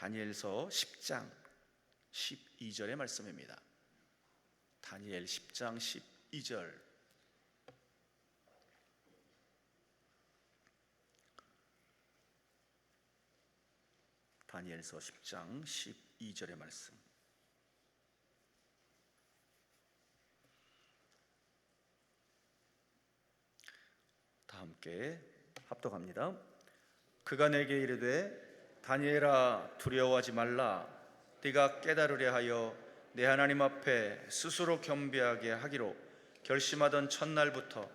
다니엘서 10장 12절의 말씀입니다. 다니엘 10장 12절. 다니엘서 10장 12절의 말씀. 다 함께 합독합니다. 그가 내게 이르되 다니엘아, 두려워하지 말라. 네가 깨달으려 하여 내 하나님 앞에 스스로 겸비하게 하기로 결심하던 첫날부터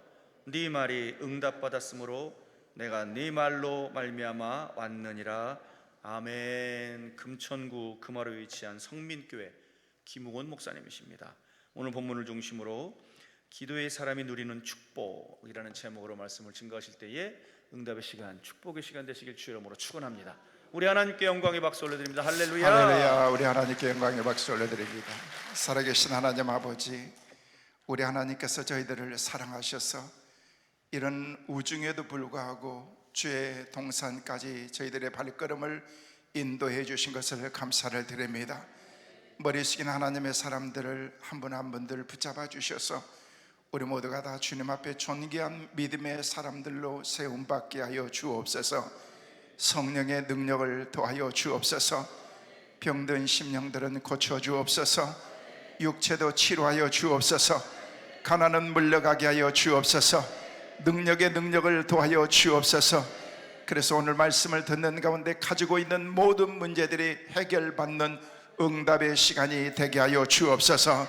네 말이 응답받았으므로 내가 네 말로 말미암아 왔느니라. 아멘. 금천구 금화로에 위치한 성민교회 김우곤 목사님이십니다. 오늘 본문을 중심으로 기도의 사람이 누리는 축복이라는 제목으로 말씀을 증거하실 때에 응답의 시간, 축복의 시간 되시길 주의 이름으로 축원합니다. 우리 하나님께 영광의 박수 올려드립니다. 할렐루야. 할렐루야. 우리 하나님께 영광의 박수 올려드립니다. 살아계신 하나님 아버지, 우리 하나님께서 저희들을 사랑하셔서 이런 우중에도 불구하고 주의 동산까지 저희들의 발걸음을 인도해 주신 것을 감사를 드립니다. 머리 숙인 하나님의 사람들을 한 분 한 분들 붙잡아 주셔서 우리 모두가 다 주님 앞에 존귀한 믿음의 사람들로 세움받게 하여 주옵소서. 성령의 능력을 더하여 주옵소서. 병든 심령들은 고쳐 주옵소서. 육체도 치료하여 주옵소서. 가난은 물러가게 하여 주옵소서. 능력의 능력을 더하여 주옵소서. 그래서 오늘 말씀을 듣는 가운데 가지고 있는 모든 문제들이 해결받는 응답의 시간이 되게 하여 주옵소서.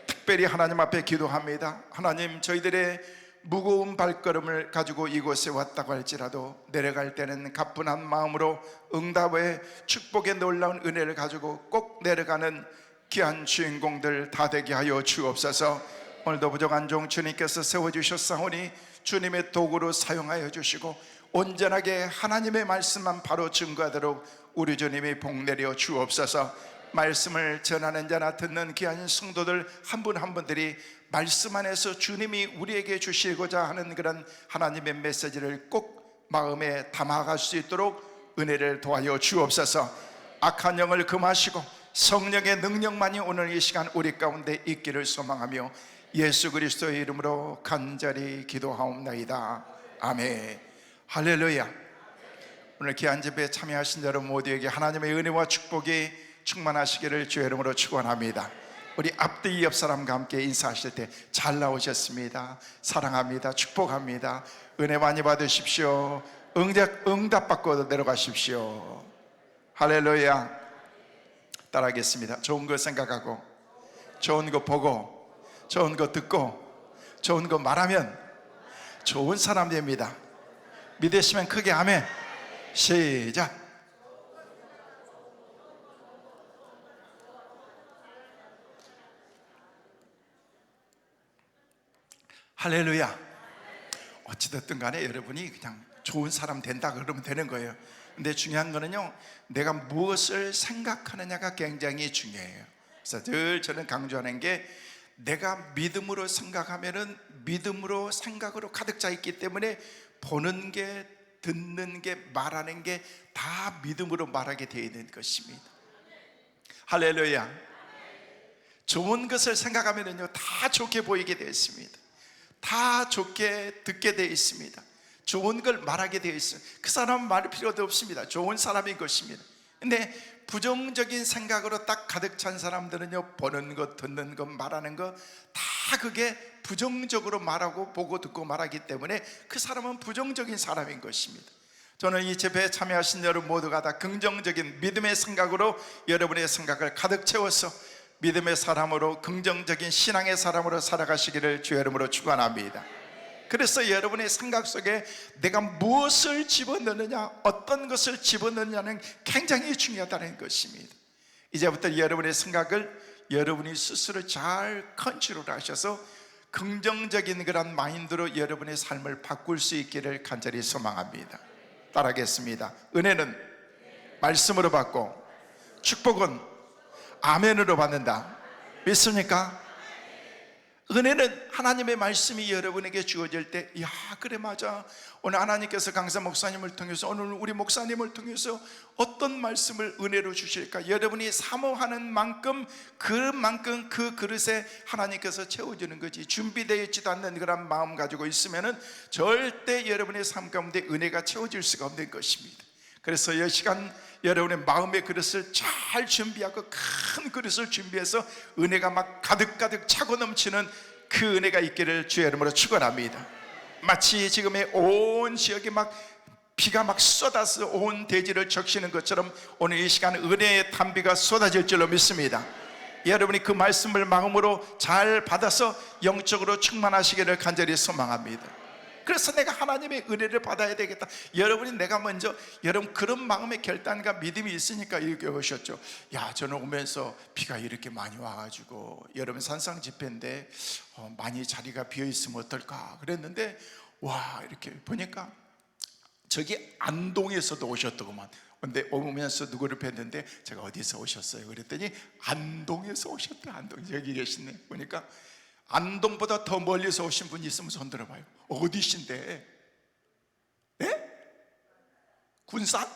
특별히 하나님 앞에 기도합니다. 하나님, 저희들의 무거운 발걸음을 가지고 이곳에 왔다고 할지라도 내려갈 때는 가뿐한 마음으로 응답의 축복의 놀라운 은혜를 가지고 꼭 내려가는 귀한 주인공들 다 되게 하여 주옵소서. 오늘도 부족한 종 주님께서 세워주셨사오니 주님의 도구로 사용하여 주시고 온전하게 하나님의 말씀만 바로 증거하도록 우리 주님이 복내려 주옵소서. 말씀을 전하는 자나 듣는 귀한 성도들 한 분 한 분들이 말씀 안에서 주님이 우리에게 주시고자 하는 그런 하나님의 메시지를 꼭 마음에 담아갈 수 있도록 은혜를 도와여 주옵소서. 악한 영을 금하시고 성령의 능력만이 오늘 이 시간 우리 가운데 있기를 소망하며 예수 그리스도의 이름으로 간절히 기도하옵나이다. 아멘. 할렐루야. 오늘 귀한 집회에 참여하신 여러분 모두에게 하나님의 은혜와 축복이 충만하시기를 주의 이름으로 축원합니다. 우리 앞뒤 옆 사람과 함께 인사하실 때 잘 나오셨습니다. 사랑합니다. 축복합니다. 은혜 많이 받으십시오. 응답 받고 내려가십시오. 할렐루야. 따라하겠습니다. 좋은 거 생각하고, 좋은 거 보고, 좋은 거 듣고, 좋은 거 말하면 좋은 사람 됩니다. 믿으시면 크게 아멘. 시작. 할렐루야. 어찌됐든 간에 여러분이 그냥 좋은 사람 된다 그러면 되는 거예요. 근데 중요한 거는요, 내가 무엇을 생각하느냐가 굉장히 중요해요. 그래서 늘 저는 강조하는 게, 내가 믿음으로 생각하면은 믿음으로 생각으로 가득 차 있기 때문에 보는 게, 듣는 게, 말하는 게 다 믿음으로 말하게 되어 있는 것입니다. 할렐루야. 좋은 것을 생각하면은요 다 좋게 보이게 되어 있습니다. 다 좋게 듣게 되어 있습니다. 좋은 걸 말하게 되어 있어요. 그 사람은 말할 필요도 없습니다. 좋은 사람인 것입니다. 근데 부정적인 생각으로 딱 가득 찬 사람들은요, 보는 것, 듣는 것, 말하는 것 다 그게 부정적으로 말하고 보고 듣고 말하기 때문에 그 사람은 부정적인 사람인 것입니다. 저는 이 집회에 참여하신 여러분 모두가 다 긍정적인 믿음의 생각으로 여러분의 생각을 가득 채워서 믿음의 사람으로, 긍정적인 신앙의 사람으로 살아가시기를 주의 이름으로 축원합니다. 그래서 여러분의 생각 속에 내가 무엇을 집어넣느냐, 어떤 것을 집어넣느냐는 굉장히 중요하다는 것입니다. 이제부터 여러분의 생각을 여러분이 스스로 잘 컨트롤 하셔서 긍정적인 그런 마인드로 여러분의 삶을 바꿀 수 있기를 간절히 소망합니다. 따라하겠습니다. 은혜는 말씀으로 받고 축복은 아멘으로 받는다. 믿습니까? 은혜는 하나님의 말씀이 여러분에게 주어질 때, 야, 그래, 맞아. 오늘 하나님께서 강사 목사님을 통해서, 오늘 우리 목사님을 통해서 어떤 말씀을 은혜로 주실까? 여러분이 사모하는 만큼 그만큼 그 그릇에 하나님께서 채워주는 거지. 준비되어 있지도 않는 그런 마음 가지고 있으면은 절대 여러분의 삶 가운데 은혜가 채워질 수가 없는 것입니다. 그래서 이 시간 여러분의 마음의 그릇을 잘 준비하고 큰 그릇을 준비해서 은혜가 막 가득가득 차고 넘치는 그 은혜가 있기를 주의 이름으로 축원합니다. 마치 지금의 온 지역에 막 비가 막 쏟아서 온 대지를 적시는 것처럼 오늘 이 시간 은혜의 단비가 쏟아질 줄로 믿습니다. 여러분이 그 말씀을 마음으로 잘 받아서 영적으로 충만하시기를 간절히 소망합니다. 그래서 내가 하나님의 은혜를 받아야 되겠다. 여러분이 내가 먼저, 여러분 그런 마음의 결단과 믿음이 있으니까 이렇게 오셨죠. 야, 저는 오면서 비가 이렇게 많이 와가지고 여러분 산상 집회인데 많이 자리가 비어있으면 어떨까 그랬는데, 와, 이렇게 보니까 저기 안동에서도 오셨더구만. 근데 오면서 누구를 뵀는데 제가 어디서 오셨어요? 그랬더니 안동에서 오셨대. 안동 여기 계시네. 보니까 안동보다 더 멀리서 오신 분이 있으면 손 들어봐요. 어디신데? 네? 군산?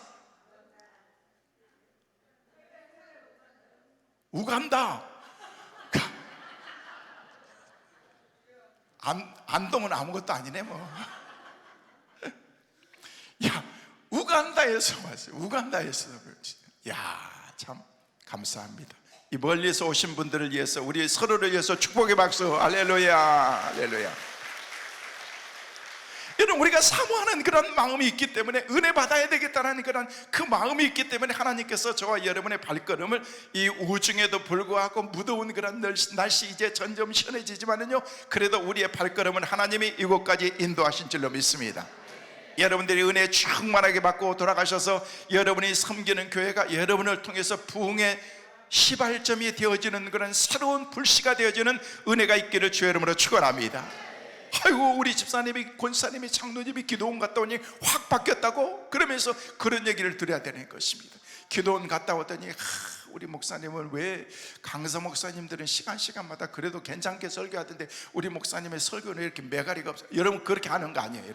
우간다. 안동은 아무것도 아니네 뭐. 야, 우간다에서 왔어요. 우간다에서. 야, 참 감사합니다. 이 멀리서 오신 분들을 위해서, 우리 서로를 위해서 축복의 박수. 할렐루야, 할렐루야. 여러분, 우리가 사모하는 그런 마음이 있기 때문에, 은혜 받아야 되겠다는 그런 그 마음이 있기 때문에 하나님께서 저와 여러분의 발걸음을 이 우중에도 불구하고 무더운 그런 날씨 이제 점점 시원해지지만은요, 그래도 우리의 발걸음은 하나님이 이곳까지 인도하신 줄로 믿습니다. 여러분들이 은혜 충만하게 받고 돌아가셔서 여러분이 섬기는 교회가 여러분을 통해서 부흥의 시발점이 되어지는 그런 새로운 불씨가 되어지는 은혜가 있기를 주의 이름으로 축원합니다. 아이고, 우리 집사님이, 권사님이, 장로님이 기도원 갔다 오니 확 바뀌었다고 그러면서 그런 얘기를 드려야 되는 것입니다. 기도원 갔다 왔더니 우리 목사님은 왜, 강사 목사님들은 시간마다 그래도 괜찮게 설교하던데 우리 목사님의 설교는 이렇게 매가리가 없어요. 여러분 그렇게 하는 거 아니에요.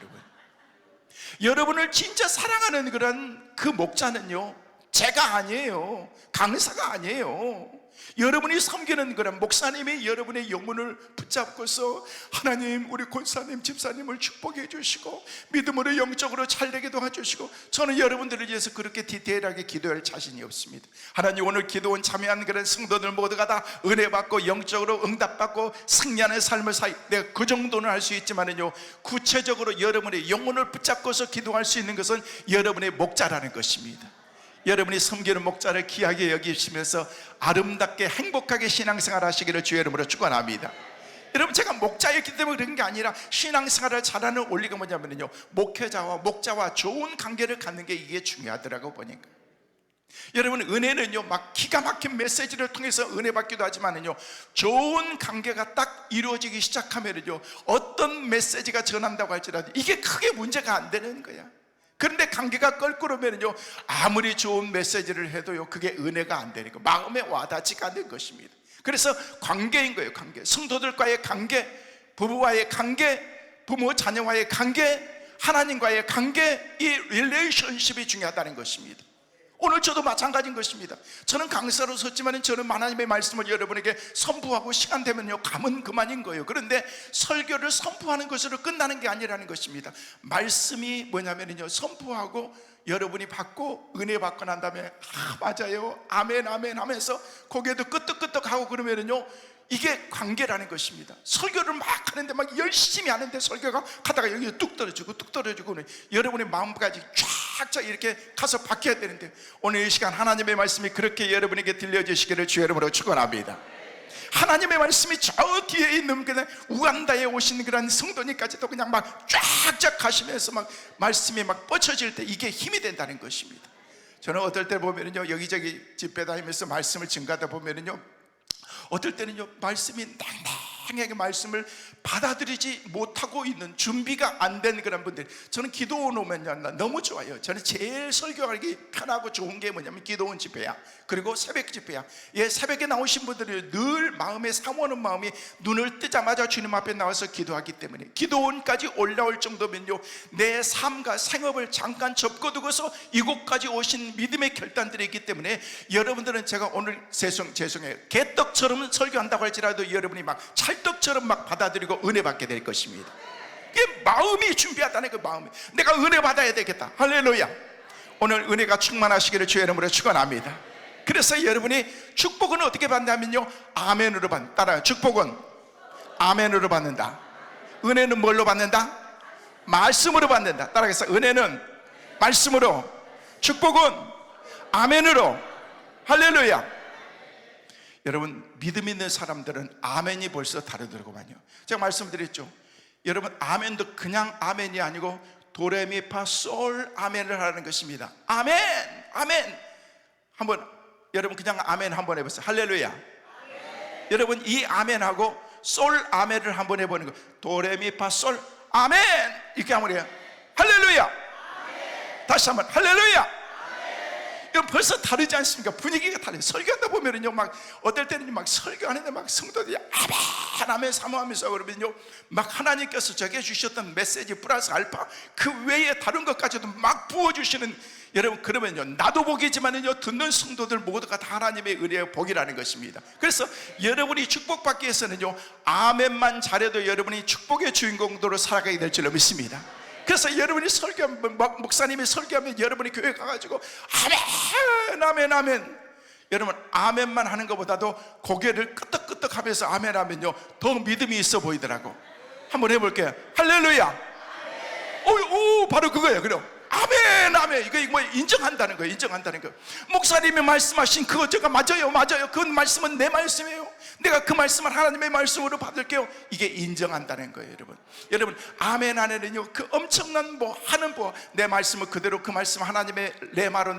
여러분을 진짜 사랑하는 그런 그 목자는요, 제가 아니에요. 강사가 아니에요. 여러분이 섬기는 그런 목사님이 여러분의 영혼을 붙잡고서 하나님, 우리 권사님, 집사님을 축복해 주시고 믿음으로 영적으로 잘되게 도와주시고, 저는 여러분들을 위해서 그렇게 디테일하게 기도할 자신이 없습니다. 하나님, 오늘 기도원 참여한 그런 성도들 모두가 다 은혜 받고 영적으로 응답받고 승리하는 삶을 내가 그 정도는 할 수 있지만은요, 구체적으로 여러분의 영혼을 붙잡고서 기도할 수 있는 것은 여러분의 목자라는 것입니다. 여러분이 섬기는 목자를 귀하게 여기시면서 아름답게 행복하게 신앙생활 하시기를 주의 이름으로 축원합니다. 여러분, 제가 목자였기 때문에 그런 게 아니라 신앙생활을 잘하는 원리가 뭐냐면요, 목회자와 목자와 좋은 관계를 갖는 게 이게 중요하더라고 보니까. 여러분, 은혜는요 막 기가 막힌 메시지를 통해서 은혜 받기도 하지만은요, 좋은 관계가 딱 이루어지기 시작하면은요, 어떤 메시지가 전한다고 할지라도 이게 크게 문제가 안 되는 거야. 그런데 관계가 껄끄러우면요, 아무리 좋은 메시지를 해도요, 그게 은혜가 안 되니까 마음에 와닿지가 않는 것입니다. 그래서 관계인 거예요. 관계, 성도들과의 관계, 부부와의 관계, 부모 자녀와의 관계, 하나님과의 관계, 이 릴레이션십이 중요하다는 것입니다. 오늘 저도 마찬가지인 것입니다. 저는 강사로 섰지만 저는 하나님의 말씀을 여러분에게 선포하고 시간 되면요 가면 그만인 거예요. 그런데 설교를 선포하는 것으로 끝나는 게 아니라는 것입니다. 말씀이 뭐냐면요, 선포하고 여러분이 받고 은혜 받고 난 다음에 맞아요, 아멘 아멘 하면서 고개도 끄덕끄덕하고 그러면요, 이게 관계라는 것입니다. 설교를 막 하는데, 막 열심히 하는데 설교가 가다가 여기 뚝 떨어지고 뚝 떨어지고 여러분의 마음까지 쫙 이렇게 가서 바뀌어야 되는데, 오늘 이 시간 하나님의 말씀이 그렇게 여러분에게 들려주시기를 주의 이름으로 축원합니다. 하나님의 말씀이 저 뒤에 있는 그냥 우간다에 오신 그런 성도님까지도 그냥 막 쫙쫙 가시면서 막 말씀이 막 뻗쳐질 때 이게 힘이 된다는 것입니다. 저는 어떨 때 보면은요, 여기저기 집회 다니면서 말씀을 증가하다 보면은요, 어떨 때는요 말씀이 행하게 말씀을 받아들이지 못하고 있는, 준비가 안 된 그런 분들, 저는 기도원 오면요 너무 좋아요. 저는 제일 설교하기 편하고 좋은 게 뭐냐면 기도원 집회야, 그리고 새벽 집회야. 예, 새벽에 나오신 분들이 늘 마음에 사모하는 마음이 눈을 뜨자마자 주님 앞에 나와서 기도하기 때문에, 기도원까지 올라올 정도면요 내 삶과 생업을 잠깐 접고두고서 이곳까지 오신 믿음의 결단들이 있기 때문에, 여러분들은 제가 오늘 죄송해요, 개떡처럼 설교한다고 할지라도 여러분이 막 찰떡처럼 막 받아들이고 은혜 받게 될 것입니다. 이게 마음이 준비하다는 그 마음이, 내가 은혜 받아야 되겠다. 할렐루야. 오늘 은혜가 충만하시기를 주의 이름으로 축원합니다. 그래서 여러분이 축복은 어떻게 받냐면요, 아멘으로 받는다. 따라요. 축복은 아멘으로 받는다. 은혜는 뭘로 받는다? 말씀으로 받는다. 따라하겠습니다. 은혜는 말씀으로, 축복은 아멘으로. 할렐루야. 여러분, 믿음 있는 사람들은 아멘이 벌써 다르더라고만요. 제가 말씀드렸죠. 여러분, 아멘도 그냥 아멘이 아니고 도레미파솔 아멘을 하는 것입니다. 아멘, 아멘. 한번 여러분 그냥 아멘 한번 해보세요. 할렐루야. 아멘. 여러분, 이 아멘하고 솔 아멘을 한번 해보는 거. 도레미파솔 아멘, 이렇게 한번 해요. 할렐루야. 아멘. 다시 한번 할렐루야. 여러분, 벌써 다르지 않습니까? 분위기가 달라요. 설교하다 보면은요, 막 어떨 때는 막 설교하는데 막 성도들이 아멘 아멘 사모하면서 그러면요, 막 하나님께서 저게 주셨던 메시지 플러스 알파 그 외에 다른 것까지도 막 부어주시는, 여러분, 그러면요 나도 복이지만은요 듣는 성도들 모두가 다 하나님의 은혜의 복이라는 것입니다. 그래서 여러분이 축복받기 위해서는요 아멘만 잘해도 여러분이 축복의 주인공으로 살아가게 될 줄로 믿습니다. 그래서 여러분이 설교하면, 목사님이 설교하면 여러분이 교회 가가지고 아멘 아멘 아멘, 여러분 아멘만 하는 것보다도 고개를 끄덕끄덕 하면서 아멘 하면요 더 믿음이 있어 보이더라고. 한번 해볼게요. 할렐루야. 오, 바로 그거예요. 그럼 아멘 아멘, 이거 뭐 인정한다는 거예요. 인정한다는 거. 목사님이 말씀하신 그거 제가 맞아요 맞아요, 그 말씀은 내 말씀이에요, 내가 그 말씀을 하나님의 말씀으로 받을게요, 이게 인정한다는 거예요. 여러분 아멘 안에는요 그 엄청난 뭐 하는 뭐 내 말씀을 그대로 그 말씀 하나님의 레마로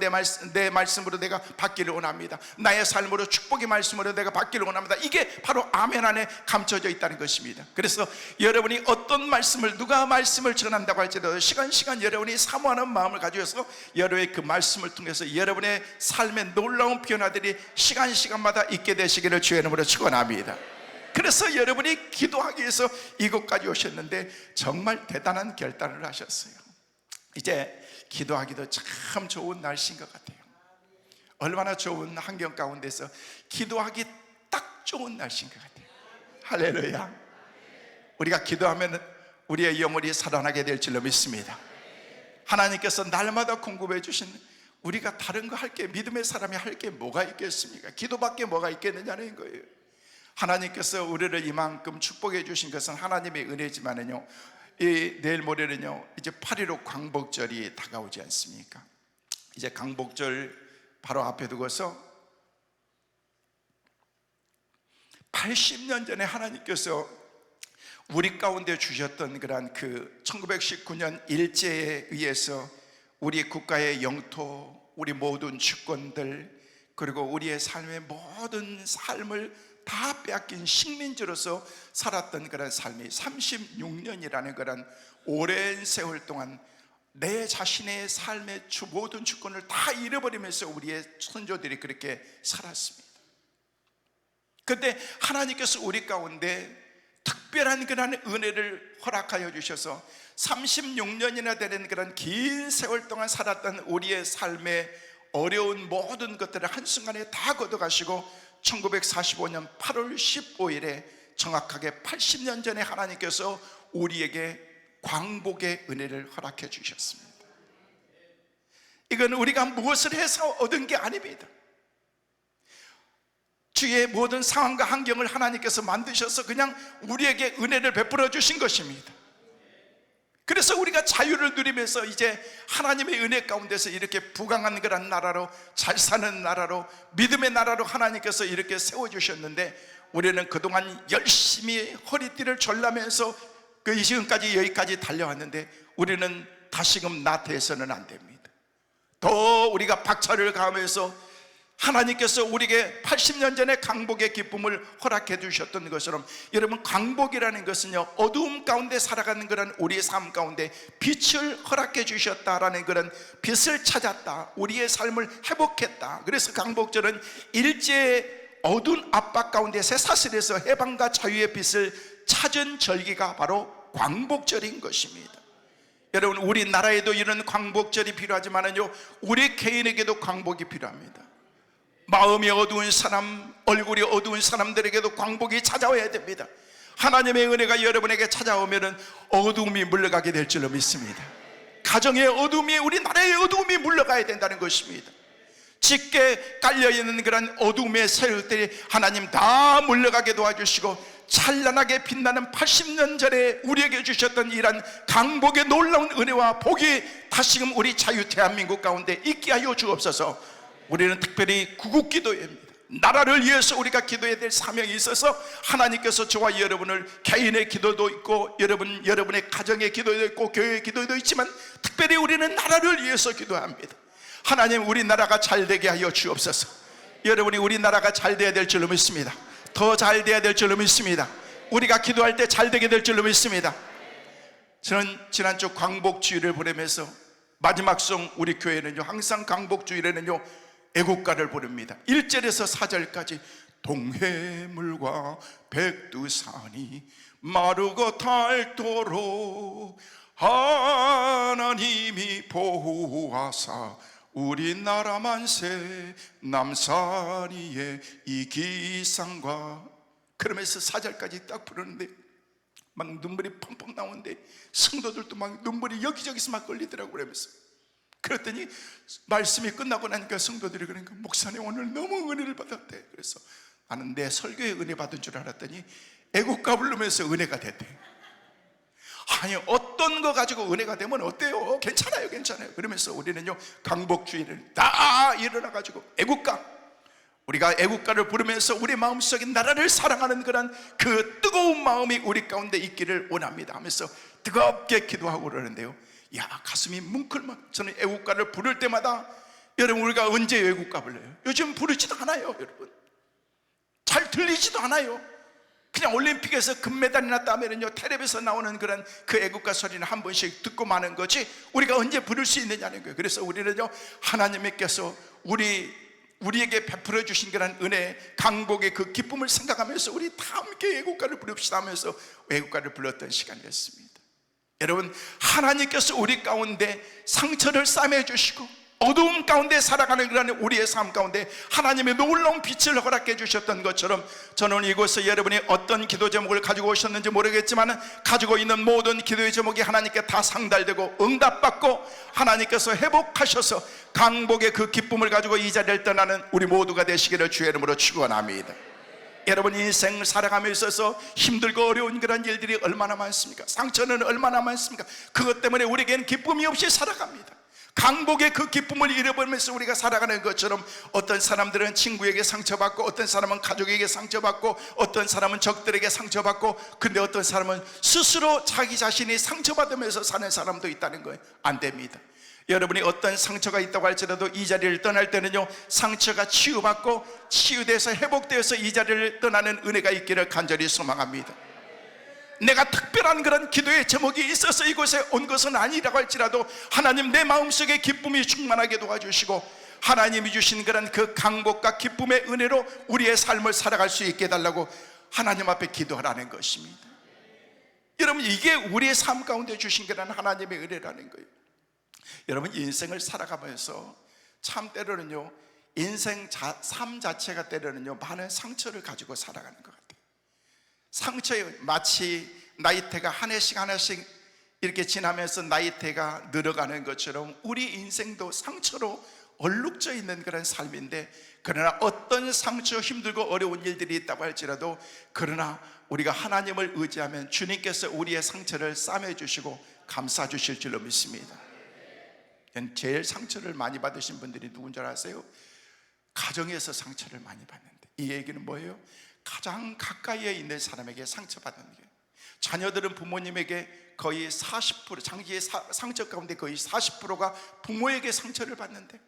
내 말씀으로 내가 받기를 원합니다. 나의 삶으로 축복의 말씀으로 내가 받기를 원합니다. 이게 바로 아멘 안에 감춰져 있다는 것입니다. 그래서 여러분이 어떤 말씀을, 누가 말씀을 전한다고 할지라도 시간 여러분이 사모하는 마음을 가지고서 여러분의 그 말씀을 통해서 여러분의 삶의 놀라운 변화들이 시간마다 있게 되시기를 주의 이름으로 축원합니다. 그래서 여러분이 기도하기 위해서 이곳까지 오셨는데 정말 대단한 결단을 하셨어요. 이제 기도하기도 참 좋은 날씨인 것 같아요. 얼마나 좋은 환경 가운데서 기도하기 딱 좋은 날씨인 것 같아요. 할렐루야. 우리가 기도하면 우리의 영혼이 살아나게 될 줄로 믿습니다. 하나님께서 날마다 공급해 주신, 우리가 다른 거 할 게, 믿음의 사람이 할 게 뭐가 있겠습니까? 기도밖에 뭐가 있겠느냐는 거예요. 하나님께서 우리를 이만큼 축복해 주신 것은 하나님의 은혜지만은요, 내일 모레는요 이제 8.15 광복절이 다가오지 않습니까? 이제 광복절 바로 앞에 두고서 80년 전에 하나님께서 우리 가운데 주셨던 그러한 그 1919년 일제에 의해서 우리 국가의 영토, 우리 모든 주권들, 그리고 우리의 삶의 모든 삶을 다 빼앗긴 식민지로서 살았던 그런 삶이 36년이라는 그런 오랜 세월 동안 내 자신의 삶의 모든 주권을 다 잃어버리면서 우리의 선조들이 그렇게 살았습니다. 그런데 하나님께서 우리 가운데 특별한 그런 은혜를 허락하여 주셔서 36년이나 되는 그런 긴 세월 동안 살았던 우리의 삶의 어려운 모든 것들을 한순간에 다 걷어가시고 1945년 8월 15일에 정확하게 80년 전에 하나님께서 우리에게 광복의 은혜를 허락해 주셨습니다. 이건 우리가 무엇을 해서 얻은 게 아닙니다. 주의 모든 상황과 환경을 하나님께서 만드셔서 그냥 우리에게 은혜를 베풀어 주신 것입니다. 그래서 우리가 자유를 누리면서 이제 하나님의 은혜 가운데서 이렇게 부강한 그런 나라로, 잘 사는 나라로, 믿음의 나라로 하나님께서 이렇게 세워주셨는데, 우리는 그동안 열심히 허리띠를 졸라면서 그 지금까지 여기까지 달려왔는데, 우리는 다시금 나태해서는 안 됩니다. 더 우리가 박차를 가하면서 하나님께서 우리에게 80년 전에 강복의 기쁨을 허락해 주셨던 것처럼, 여러분, 강복이라는 것은요, 어두움 가운데 살아가는 그런 우리의 삶 가운데 빛을 허락해 주셨다라는 그런, 빛을 찾았다, 우리의 삶을 회복했다. 그래서 강복절은 일제의 어두운 압박 가운데 쇠사슬에서 해방과 자유의 빛을 찾은 절기가 바로 광복절인 것입니다. 여러분, 우리나라에도 이런 광복절이 필요하지만요, 우리 개인에게도 광복이 필요합니다. 마음이 어두운 사람, 얼굴이 어두운 사람들에게도 광복이 찾아와야 됩니다. 하나님의 은혜가 여러분에게 찾아오면 어두움이 물러가게 될 줄로 믿습니다. 가정의 어두움이, 우리나라의 어두움이 물러가야 된다는 것입니다. 짙게 깔려있는 그런 어두움의 세력들이 하나님 다 물러가게 도와주시고, 찬란하게 빛나는 80년 전에 우리에게 주셨던 이런 강복의 놀라운 은혜와 복이 다시금 우리 자유 대한민국 가운데 있게 하여 주옵소서. 우리는 특별히 구국기도입니다. 나라를 위해서 우리가 기도해야 될 사명이 있어서 하나님께서 저와 여러분을, 개인의 기도도 있고 여러분의 가정의 기도도 있고 교회의 기도도 있지만, 특별히 우리는 나라를 위해서 기도합니다. 하나님, 우리나라가 잘 되게 하여 주옵소서. 여러분이 우리나라가 잘 돼야 될 줄로 믿습니다. 더 잘 돼야 될 줄로 믿습니다. 우리가 기도할 때 잘 되게 될 줄로 믿습니다. 저는 지난주 광복주의를 보내면서 마지막 송, 우리 교회는요, 항상 광복주일에는요 애국가를 부릅니다. 1절에서 4절까지 동해물과 백두산이 마르고 닳도록 하나님이 보호하사 우리나라 만세 남산이의 이 기상과, 그러면서 4절까지 딱 부르는데 막 눈물이 펑펑 나오는데 성도들도 막 눈물이 여기저기서 막 걸리더라고요. 그러면서 그랬더니 말씀이 끝나고 나니까 성도들이 그러니까, 목사님 오늘 너무 은혜를 받았대. 그래서 나는 내 설교에 은혜 받은 줄 알았더니 애국가 부르면서 은혜가 됐대. 아니, 어떤 거 가지고 은혜가 되면 어때요? 괜찮아요, 괜찮아요. 그러면서 우리는요 강복주의를 다 일어나가지고 애국가, 우리가 애국가를 부르면서 우리 마음속에 나라를 사랑하는 그런 그 뜨거운 마음이 우리 가운데 있기를 원합니다 하면서 뜨겁게 기도하고 그러는데요, 야, 가슴이 뭉클만. 저는 애국가를 부를 때마다, 여러분, 우리가 언제 애국가 불러요? 요즘 부르지도 않아요. 여러분, 잘 들리지도 않아요. 그냥 올림픽에서 금메달이 났다면요 텔레비에서 나오는 그런 그 애국가 소리는 한 번씩 듣고 마는 거지, 우리가 언제 부를 수 있느냐는 거예요. 그래서 우리는요, 하나님께서 우리에게 베풀어 주신 그런 은혜, 강복의 그 기쁨을 생각하면서 우리 다 함께 애국가를 부릅시다 하면서 애국가를 불렀던 시간이었습니다. 여러분, 하나님께서 우리 가운데 상처를 싸매 주시고 어두움 가운데 살아가는 그런 우리의 삶 가운데 하나님의 놀라운 빛을 허락해 주셨던 것처럼, 저는 이곳에 여러분이 어떤 기도 제목을 가지고 오셨는지 모르겠지만 가지고 있는 모든 기도의 제목이 하나님께 다 상달되고 응답받고 하나님께서 회복하셔서 강복의 그 기쁨을 가지고 이 자리를 떠나는 우리 모두가 되시기를 주의 이름으로 축원합니다. 여러분, 인생 살아가며 있어서 힘들고 어려운 그런 일들이 얼마나 많습니까? 상처는 얼마나 많습니까? 그것 때문에 우리에게는 기쁨이 없이 살아갑니다. 강복의 그 기쁨을 잃어버리면서 우리가 살아가는 것처럼, 어떤 사람들은 친구에게 상처받고, 어떤 사람은 가족에게 상처받고, 어떤 사람은 적들에게 상처받고, 근데 어떤 사람은 스스로 자기 자신이 상처받으면서 사는 사람도 있다는 거예요. 안 됩니다. 여러분이 어떤 상처가 있다고 할지라도 이 자리를 떠날 때는요, 상처가 치유받고 치유돼서 회복되어서 이 자리를 떠나는 은혜가 있기를 간절히 소망합니다. 내가 특별한 그런 기도의 제목이 있어서 이곳에 온 것은 아니라고 할지라도 하나님, 내 마음속에 기쁨이 충만하게 도와주시고 하나님이 주신 그런 그 강복과 기쁨의 은혜로 우리의 삶을 살아갈 수 있게 해달라고 하나님 앞에 기도하라는 것입니다. 여러분, 이게 우리의 삶 가운데 주신 그런 하나님의 은혜라는 거예요. 여러분, 인생을 살아가면서 참 때로는요, 삶 자체가 때로는요 많은 상처를 가지고 살아가는 것 같아요. 상처에 마치 나이테가 한 해씩 하나씩 이렇게 지나면서 나이테가 늘어가는 것처럼 우리 인생도 상처로 얼룩져 있는 그런 삶인데, 그러나 어떤 상처, 힘들고 어려운 일들이 있다고 할지라도, 그러나 우리가 하나님을 의지하면 주님께서 우리의 상처를 싸매주시고 감싸주실 줄로 믿습니다. 제일 상처를 많이 받으신 분들이 누군 줄 아세요? 가정에서 상처를 많이 받는데, 이 얘기는 뭐예요? 가장 가까이에 있는 사람에게 상처받는 거예요. 자녀들은 부모님에게 거의 40%, 장기의 상처 가운데 거의 40%가 부모에게 상처를 받는데,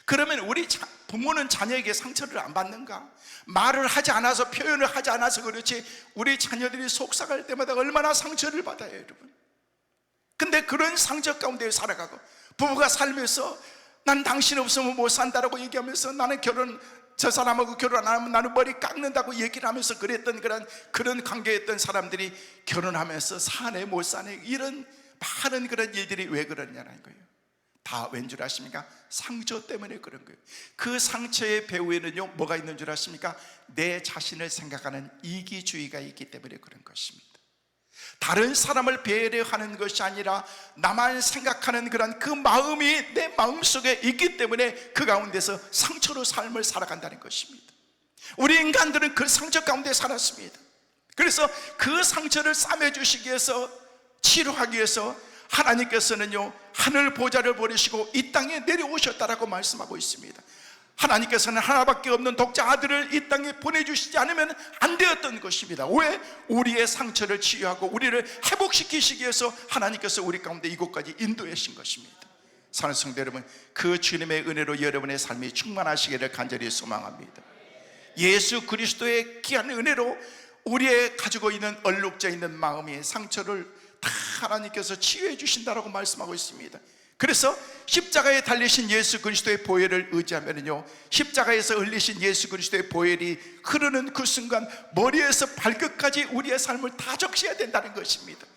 그러면 우리 부모는 자녀에게 상처를 안 받는가? 말을 하지 않아서, 표현을 하지 않아서 그렇지 우리 자녀들이 속삭할 때마다 얼마나 상처를 받아요, 여러분. 근데 그런 상처 가운데 살아가고, 부부가 살면서 난 당신 없으면 못 산다라고 얘기하면서, 나는 저 사람하고 결혼 안 하면 나는 머리 깎는다고 얘기를 하면서 그랬던 그런 관계였던 사람들이 결혼하면서 사네 못 사네, 이런 많은 그런 일들이 왜 그러냐는 거예요. 다 왠 줄 아십니까? 상처 때문에 그런 거예요. 그 상처의 배후에는요 뭐가 있는 줄 아십니까? 내 자신을 생각하는 이기주의가 있기 때문에 그런 것입니다. 다른 사람을 배려하는 것이 아니라 나만 생각하는 그 마음이 내 마음속에 있기 때문에 그 가운데서 상처로 삶을 살아간다는 것입니다. 우리 인간들은 그 상처 가운데 살았습니다. 그래서 그 상처를 싸매주시기 위해서, 치료하기 위해서 하나님께서는요 하늘 보좌를 버리시고 이 땅에 내려오셨다라고 말씀하고 있습니다. 하나님께서는 하나밖에 없는 독자 아들을 이 땅에 보내주시지 않으면 안 되었던 것입니다. 왜? 우리의 상처를 치유하고 우리를 회복시키시기 위해서 하나님께서 우리 가운데 이곳까지 인도하신 것입니다. 사랑하는 성도 여러분, 그 주님의 은혜로 여러분의 삶이 충만하시기를 간절히 소망합니다. 예수 그리스도의 귀한 은혜로 우리의 가지고 있는 얼룩져 있는 마음의 상처를 다 하나님께서 치유해 주신다라고 말씀하고 있습니다. 그래서 십자가에 달리신 예수 그리스도의 보혈을 의지하면요, 십자가에서 흘리신 예수 그리스도의 보혈이 흐르는 그 순간 머리에서 발끝까지 우리의 삶을 다 적셔야 된다는 것입니다.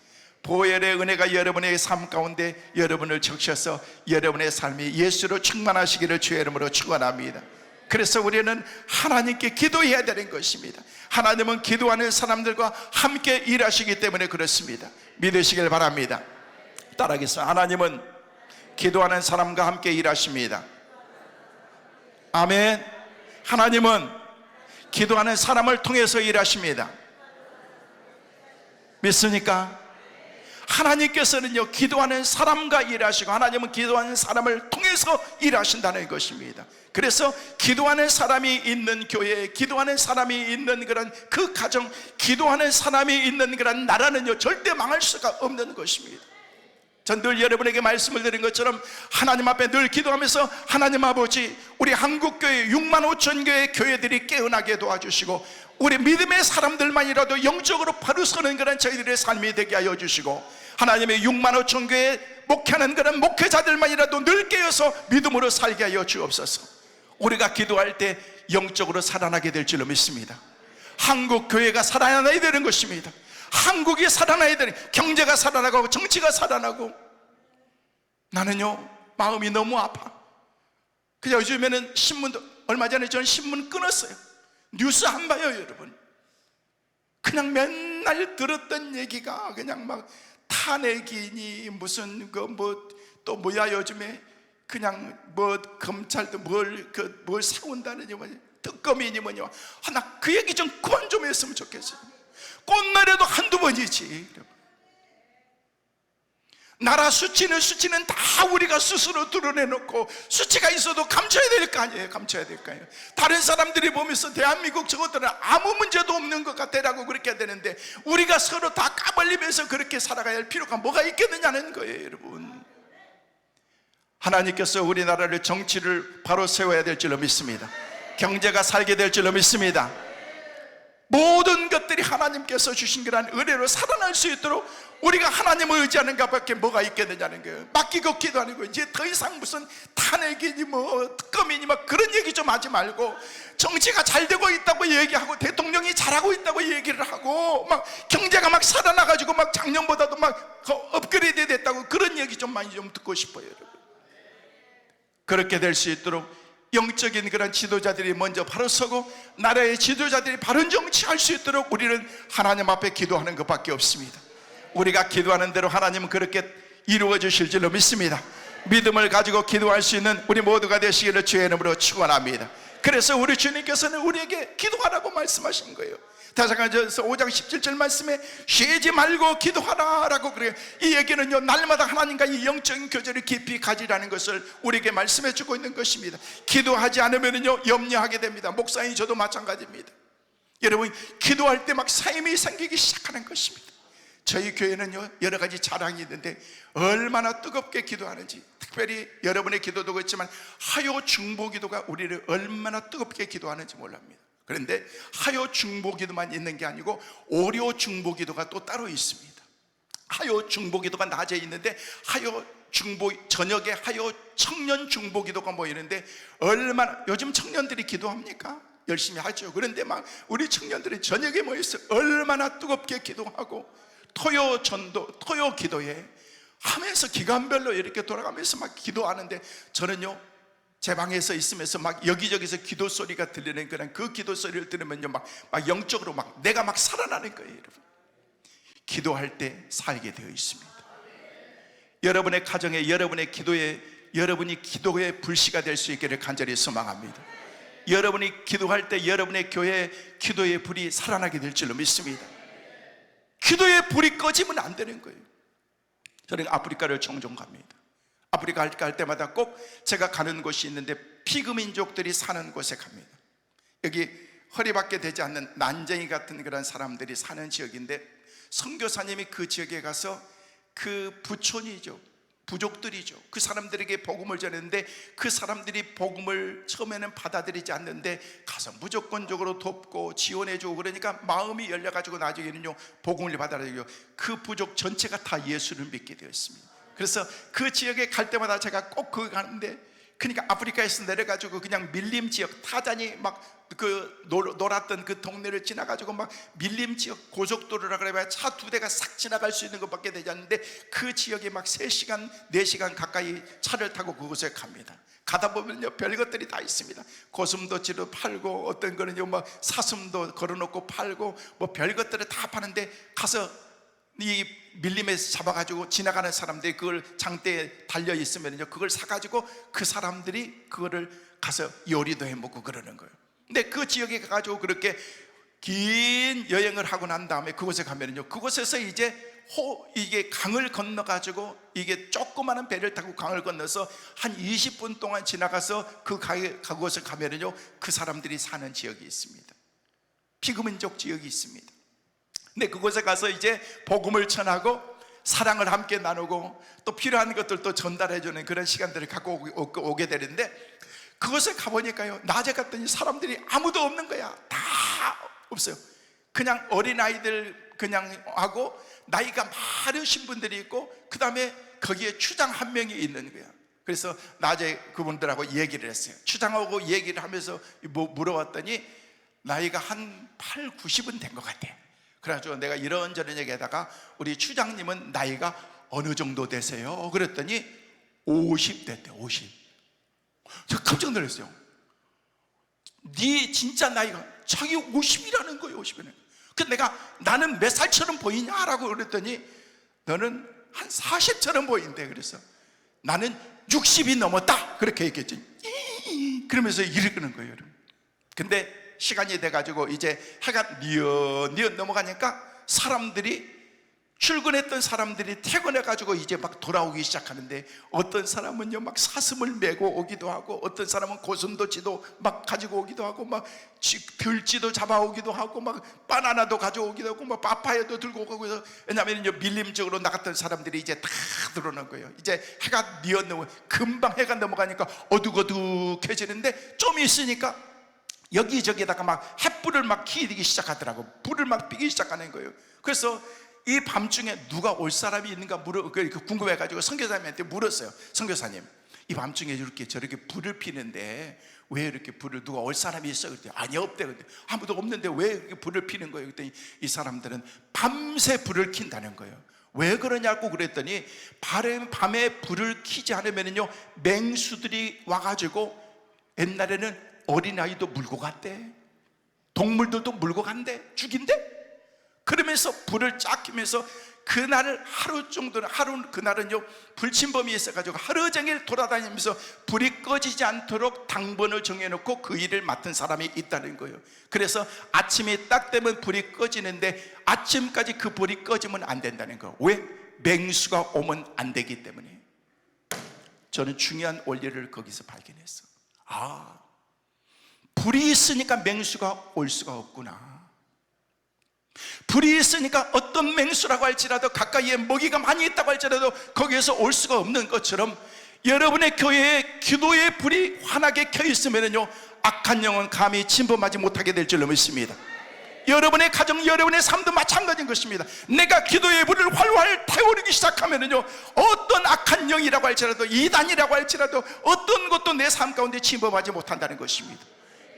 보혈의 은혜가 여러분의 삶 가운데 여러분을 적셔서 여러분의 삶이 예수로 충만하시기를 주의 이름으로 축원합니다. 그래서 우리는 하나님께 기도해야 되는 것입니다. 하나님은 기도하는 사람들과 함께 일하시기 때문에 그렇습니다. 믿으시길 바랍니다. 따라하겠습니다. 하나님은 기도하는 사람과 함께 일하십니다. 아멘. 하나님은 기도하는 사람을 통해서 일하십니다. 믿습니까? 하나님께서는요 기도하는 사람과 일하시고, 하나님은 기도하는 사람을 통해서 일하신다는 것입니다. 그래서 기도하는 사람이 있는 교회, 기도하는 사람이 있는 그런 그 가정, 기도하는 사람이 있는 그런 나라는요 절대 망할 수가 없는 것입니다. 전 늘 여러분에게 말씀을 드린 것처럼 하나님 앞에 늘 기도하면서, 하나님 아버지, 우리 한국교회 6만 5천 개의 교회들이 깨어나게 도와주시고, 우리 믿음의 사람들만이라도 영적으로 바로 서는 그런 저희들의 삶이 되게 하여 주시고, 하나님의 6만 5천 교회 목회하는 그런 목회자들만이라도 늘 깨어서 믿음으로 살게 하여 주옵소서. 우리가 기도할 때 영적으로 살아나게 될 줄로 믿습니다. 한국 교회가 살아나야 되는 것입니다. 한국이 살아나야 되는, 경제가 살아나고 정치가 살아나고. 나는요 마음이 너무 아파. 그냥 요즘에는 신문도, 얼마 전에 저는 신문 끊었어요. 뉴스 안 봐요, 여러분. 그냥 맨날 들었던 얘기가 그냥 막 탄핵이니 무슨 또 뭐야, 요즘에 그냥 검찰도 뭘 세운다느니 뭐냐, 특검이니 뭐냐. 나 그 얘기 좀 그만 좀 했으면 좋겠어요. 꽃날에도 한두 번이지. 나라 수치는 다 우리가 스스로 드러내놓고, 수치가 있어도 감춰야 될 거 아니에요. 감춰야 될 거 아니에요. 다른 사람들이 보면서 대한민국 저것들은 아무 문제도 없는 것 같다라고 그렇게 해야 되는데, 우리가 서로 다 까발리면서 그렇게 살아가야 할 필요가 뭐가 있겠느냐는 거예요, 여러분. 하나님께서 우리나라를, 정치를 바로 세워야 될 줄로 믿습니다. 경제가 살게 될 줄로 믿습니다. 모든 것들이 하나님께서 주신 그런 은혜로 살아날 수 있도록 우리가 하나님을 의지하는 것밖에 뭐가 있겠느냐는 거예요. 맡기고 기도하는 거예요. 이제 더 이상 무슨 탄핵이니 특검이니 그런 얘기 좀 하지 말고, 정치가 잘 되고 있다고 얘기하고, 대통령이 잘하고 있다고 얘기를 하고, 경제가 살아나가지고 작년보다도 업그레이드 됐다고, 그런 얘기 좀 많이 좀 듣고 싶어요, 여러분. 그렇게 될 수 있도록 영적인 그런 지도자들이 먼저 바로 서고, 나라의 지도자들이 바른 정치할 수 있도록 우리는 하나님 앞에 기도하는 것밖에 없습니다. 우리가 기도하는 대로 하나님은 그렇게 이루어 주실 줄로 믿습니다. 믿음을 가지고 기도할 수 있는 우리 모두가 되시기를 주의 이름으로 축원합니다. 그래서 우리 주님께서는 우리에게 기도하라고 말씀하신 거예요. 다사가서 5장 17절 말씀에 쉬지 말고 기도하라 라고 그래요. 이 얘기는요, 날마다 하나님과 이 영적인 교제를 깊이 가지라는 것을 우리에게 말씀해 주고 있는 것입니다. 기도하지 않으면요 염려하게 됩니다. 목사님 저도 마찬가지입니다. 여러분, 기도할 때 삶이 생기기 시작하는 것입니다. 저희 교회는요 여러 가지 자랑이 있는데 얼마나 뜨겁게 기도하는지, 특별히 여러분의 기도도 그렇지만 하요 중보 기도가 우리를 얼마나 뜨겁게 기도하는지 몰랍니다. 그런데 하요 중보 기도만 있는 게 아니고 오려 중보 기도가 또 따로 있습니다. 하요 중보 기도가 낮에 있는데 하요 중보, 저녁에 하요 청년 중보 기도가 모이는데, 얼마나 요즘 청년들이 기도합니까? 열심히 하죠. 그런데 막 우리 청년들이 저녁에 모여서 얼마나 뜨겁게 기도하고 토요 전도, 토요 기도에 하면서 기간별로 이렇게 돌아가면서 막 기도하는데, 저는요 제 방에서 있으면서 막 여기저기서 기도 소리가 들리는 그런 그 기도 소리를 들으면요 막 영적으로 막 내가 막 살아나는 거예요. 여러분, 기도할 때 살게 되어 있습니다. 여러분의 가정에, 여러분의 기도에, 여러분이 기도의 불씨가 될 수 있기를 간절히 소망합니다. 여러분이 기도할 때 여러분의 교회에 기도의 불이 살아나게 될 줄로 믿습니다. 기도의 불이 꺼지면 안 되는 거예요. 저는 아프리카를 종종 갑니다. 아프리카 갈 때마다 꼭 제가 가는 곳이 있는데 피그민족들이 사는 곳에 갑니다. 여기 허리밖에 되지 않는 난쟁이 같은 그런 사람들이 사는 지역인데, 선교사님이 그 지역에 가서 그 부촌이죠, 부족들이죠, 그 사람들에게 복음을 전했는데, 그 사람들이 복음을 처음에는 받아들이지 않는데 가서 무조건적으로 돕고 지원해주고 그러니까 마음이 열려가지고 나중에는요 복음을 받아들이고 그 부족 전체가 다 예수를 믿게 되었습니다. 그래서 그 지역에 갈 때마다 제가 꼭 거기 가는데, 그러니까 아프리카에서 내려가지고 그냥 밀림 지역, 타잔이 막 그 놀았던 그 동네를 지나가지고 막 밀림 지역, 고속도로라 그래봐야 차 2대가 싹 지나갈 수 있는 것밖에 되지 않는데, 그 지역에 막 3시간 4시간 가까이 차를 타고 그곳에 갑니다. 가다 보면요 별것들이 다 있습니다. 고슴도치도 팔고, 어떤 거는요 막 사슴도 걸어놓고 팔고, 뭐 별것들을 다 파는데, 가서 이 밀림에서 잡아가지고 지나가는 사람들이 그걸 장대에 달려 있으면요 그걸 사가지고 그 사람들이 그거를 가서 요리도 해 먹고 그러는 거예요. 근데 그 지역에 가가지고 그렇게 긴 여행을 하고 난 다음에 그곳에 가면요 그곳에서 이제 이게 강을 건너가지고, 이게 조그마한 배를 타고 강을 건너서 한 20분 동안 지나가서 그곳에 가면요 그 사람들이 사는 지역이 있습니다. 피그민족 지역이 있습니다. 근데 그곳에 가서 이제 복음을 전하고 사랑을 함께 나누고 또 필요한 것들도 전달해주는 그런 시간들을 갖고 오게 되는데, 그곳에 가보니까요 낮에 갔더니 사람들이 아무도 없는 거야. 다 없어요. 그냥 어린아이들 그냥 하고 나이가 많으신 분들이 있고, 그 다음에 거기에 추장 한 명이 있는 거야. 그래서 낮에 그분들하고 얘기를 했어요. 추장하고 얘기를 하면서 뭐 물어봤더니 나이가 한 8, 90은 된 것 같아. 그래가지고 내가 이런저런 얘기하다가 우리 추장님은 나이가 어느 정도 되세요? 그랬더니 50 됐대. 50. 제가 깜짝 놀랐어요. 네 진짜 나이가, 자기 50이라는 거예요. 50이라는. 그래서 내가 나는 몇 살처럼 보이냐라고 그랬더니 너는 한 40처럼 보인대. 그래서 나는 60이 넘었다 그렇게 얘기했지. 그러면서 이러는 거예요. 근데 시간이 돼가지고 이제 해가 뉘엿뉘엿 넘어가니까 사람들이, 출근했던 사람들이 퇴근해가지고 이제 막 돌아오기 시작하는데, 어떤 사람은요 막 사슴을 메고 오기도 하고, 어떤 사람은 고슴도치도 막 가지고 오기도 하고, 막 들쥐도 잡아오기도 하고, 막 바나나도 가져오기도 하고, 막 파파야도 들고 오고 해서, 왜냐하면 밀림 쪽으로 나갔던 사람들이 이제 다 들어오는 거예요. 이제 해가 뉘엿 넘어, 금방 해가 넘어가니까 어둑어둑해지는데 좀 있으니까 여기저기에다가 막 햇불을 막 키우기 시작하더라고. 불을 막 피기 시작하는 거예요. 그래서 이 밤중에 누가 올 사람이 있는가 궁금해가지고 선교사님한테 물었어요. 선교사님, 이 밤중에 이렇게 저렇게 불을 피는데 왜 이렇게 불을, 누가 올 사람이 있어? 그랬더니 아니 없대. 그랬더니 아무도 없는데 왜 이렇게 불을 피는 거예요? 그랬더니 이 사람들은 밤새 불을 킨다는 거예요. 왜 그러냐고 그랬더니 밤에 불을 켜지 않으면요 맹수들이 와가지고 옛날에는 어린아이도 물고 갔대, 동물들도 물고 간대, 죽인대. 그러면서 불을 쫙 켜면서 그날을 하루 정도는, 그날은요 불침범이 있어가지고 하루 종일 돌아다니면서 불이 꺼지지 않도록 당번을 정해놓고 그 일을 맡은 사람이 있다는 거예요. 그래서 아침이 딱 되면 불이 꺼지는데 아침까지 그 불이 꺼지면 안 된다는 거예요. 왜? 맹수가 오면 안 되기 때문에. 저는 중요한 원리를 거기서 발견했어. 불이 있으니까 맹수가 올 수가 없구나. 불이 있으니까 어떤 맹수라고 할지라도 가까이에 먹이가 많이 있다고 할지라도 거기에서 올 수가 없는 것처럼 여러분의 교회에 기도의 불이 환하게 켜 있으면요 악한 영은 감히 침범하지 못하게 될 줄로 믿습니다. 여러분의 가정, 여러분의 삶도 마찬가지인 것입니다. 내가 기도의 불을 활활 태우기 시작하면요 어떤 악한 영이라고 할지라도, 이단이라고 할지라도 어떤 것도 내 삶 가운데 침범하지 못한다는 것입니다.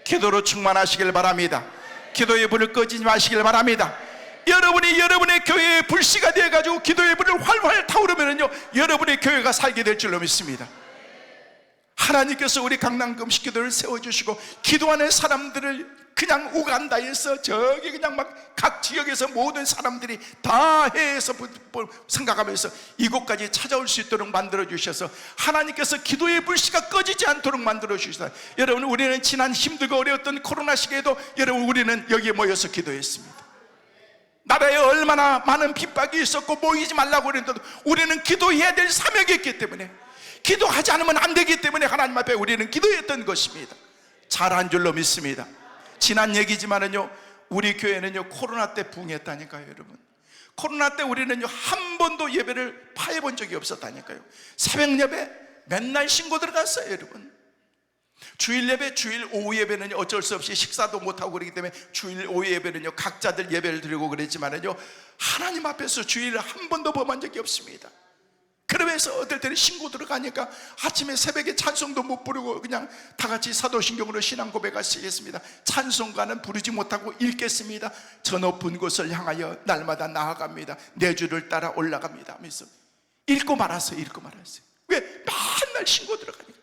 기도로 충만하시길 바랍니다. 기도의 불을 꺼지지 마시길 바랍니다. 여러분이 여러분의 교회의 불씨가 되어가지고 기도의 불을 활활 타오르면요 여러분의 교회가 살게 될 줄로 믿습니다. 하나님께서 우리 강남 금식기도를 세워주시고 기도하는 사람들을 그냥 우간다에서 저기 그냥 막 각 지역에서 모든 사람들이 다 해에서 생각하면서 이곳까지 찾아올 수 있도록 만들어 주셔서 하나님께서 기도의 불씨가 꺼지지 않도록 만들어 주시다. 여러분, 우리는 지난 힘들고 어려웠던 코로나 시기에도 여러분 우리는 여기에 모여서 기도했습니다. 나라에 얼마나 많은 핍박이 있었고 모이지 말라고 그랬는데도 우리는 기도해야 될 사명이 있기 때문에, 기도하지 않으면 안 되기 때문에 하나님 앞에 우리는 기도했던 것입니다. 잘한 줄로 믿습니다. 지난 얘기지만은요 우리 교회는요 코로나 때 붕했다니까요. 여러분, 코로나 때 우리는요 한 번도 예배를 파해본 적이 없었다니까요. 새벽 예배 맨날 신고 들어갔어요. 여러분, 주일 예배, 주일 오후 예배는요 어쩔 수 없이 식사도 못하고 그러기 때문에 주일 오후 예배는요 각자들 예배를 드리고 그랬지만은요 하나님 앞에서 주일을 한 번도 범한 적이 없습니다. 그러면서 어떨 때는 신고 들어가니까 아침에 새벽에 찬송도 못 부르고 그냥 다 같이 사도신경으로 신앙 고백하시겠습니다. 찬송가는 부르지 못하고 읽겠습니다. 저 높은 곳을 향하여 날마다 나아갑니다. 내 주를 따라 올라갑니다 하면서 읽고 말았어요. 읽고 말았어요. 왜? 맨날 신고 들어가니까.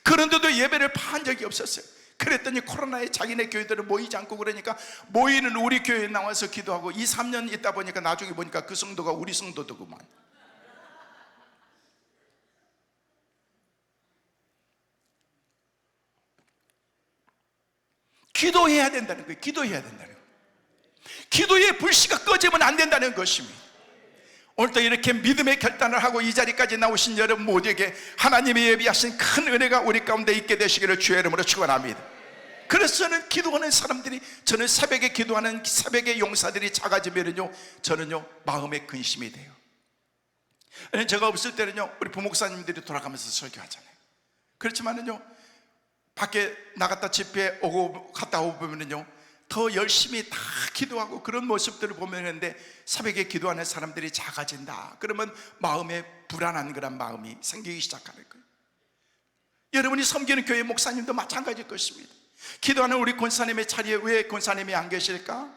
그런데도 예배를 파한 적이 없었어요. 그랬더니 코로나에 자기네 교회들은 모이지 않고 그러니까 모이는 우리 교회에 나와서 기도하고 2, 3년 있다 보니까 나중에 보니까 그 성도가 우리 성도더구만. 기도해야 된다는 거예요. 기도해야 된다는 거예요. 기도의 불씨가 꺼지면 안 된다는 것입니다. 오늘도 이렇게 믿음의 결단을 하고 이 자리까지 나오신 여러분 모두에게 하나님의 예비하신 큰 은혜가 우리 가운데 있게 되시기를 주의 이름으로 축원합니다. 그래서 저는 기도하는 사람들이, 저는 새벽에 기도하는 새벽의 용사들이 작아지면요 저는요 마음에 근심이 돼요. 제가 없을 때는요 우리 부목사님들이 돌아가면서 설교하잖아요. 그렇지만은요 밖에 나갔다 집회 오고 갔다 오고 보면은요 더 열심히 다 기도하고 그런 모습들을 보면는데 새벽에 기도하는 사람들이 작아진다 그러면 마음에 불안한 그런 마음이 생기기 시작하는 거예요. 여러분이 섬기는 교회 목사님도 마찬가지일 것입니다. 기도하는 우리 권사님의 자리에 왜 권사님이 안 계실까?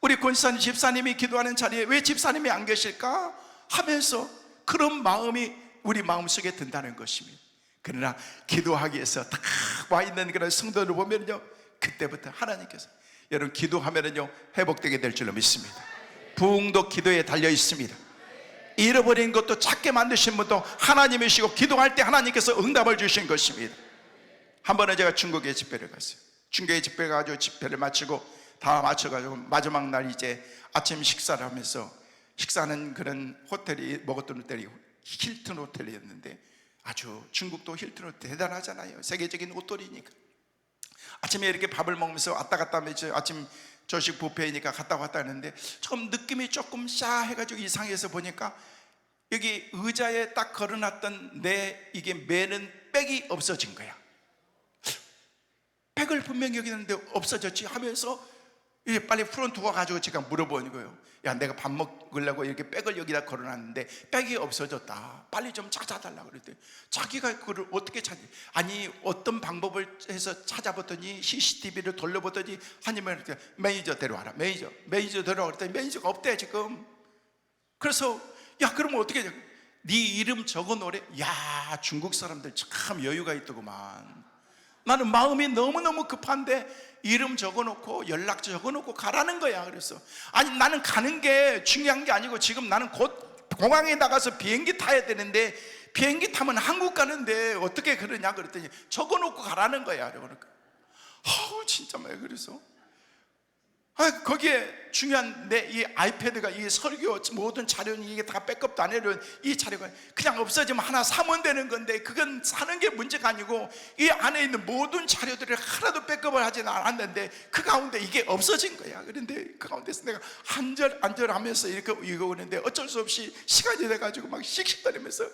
우리 권사님 집사님이 기도하는 자리에 왜 집사님이 안 계실까? 하면서 그런 마음이 우리 마음속에 든다는 것입니다. 그러나 기도하기 위해서 딱 와 있는 그런 성도를 보면요 그때부터 하나님께서 여러분 기도하면은요 회복되게 될 줄로 믿습니다. 부흥도 기도에 달려 있습니다. 잃어버린 것도 찾게 만드신 분도 하나님이시고 기도할 때 하나님께서 응답을 주신 것입니다. 한 번은 제가 중국에 집회를 갔어요. 중국에 집회 가지고 집회를 마치고 다 마쳐가지고 마지막 날 이제 아침 식사를 하면서, 식사는 그런 호텔이 먹었던 호텔이 힐튼 호텔이었는데 아주 중국도 힐튼 호텔 대단하잖아요. 세계적인 호텔이니까 아침에 이렇게 밥을 먹으면서 왔다 갔다 하면서 아침 조식 뷔페이니까 갔다 왔다 하는데 조금 느낌이 조금 싸해가지고 이상해서 보니까 여기 의자에 딱 걸어놨던 내 이게 매는 백이 없어진 거야. 백을 분명히 여기 있는데 없어졌지 하면서 이제 빨리 프론트가 가지고 제가 물어보는 거예요. 야, 내가 밥 먹으려고 이렇게 백을 여기다 걸어놨는데 백이 없어졌다. 빨리 좀 찾아달라고 그랬더니 자기가 그걸 어떻게 찾지? 아니 어떤 방법을 해서 찾아봤더니 CCTV를 돌려봤더니 하니면 이렇게 매니저 데려와라. 매니저 데려와 그랬더니 매니저가 없대 지금. 그래서 야 그러면 어떻게 네 이름 적어놓으래. 야 중국 사람들 참 여유가 있더구만. 나는 마음이 너무너무 급한데 이름 적어놓고 연락처 적어놓고 가라는 거야. 그래서 아니 나는 가는 게 중요한 게 아니고 지금 나는 곧 공항에 나가서 비행기 타야 되는데 비행기 타면 한국 가는데 어떻게 그러냐 그랬더니 적어놓고 가라는 거야. 그러니까 진짜 왜 그래서 거기에 중요한 내 이 아이패드가, 이 설교 모든 자료는 이게 다 백업도 안 해놓은 이 자료가 그냥 없어지면 하나 사면 되는 건데, 그건 사는 게 문제가 아니고 이 안에 있는 모든 자료들을 하나도 백업을 하지는 않았는데 그 가운데 이게 없어진 거야. 그런데 그 가운데서 내가 한 절 한 절 하면서 이렇게 읽어오는데 어쩔 수 없이 시간이 돼가지고 막 씩씩거리면서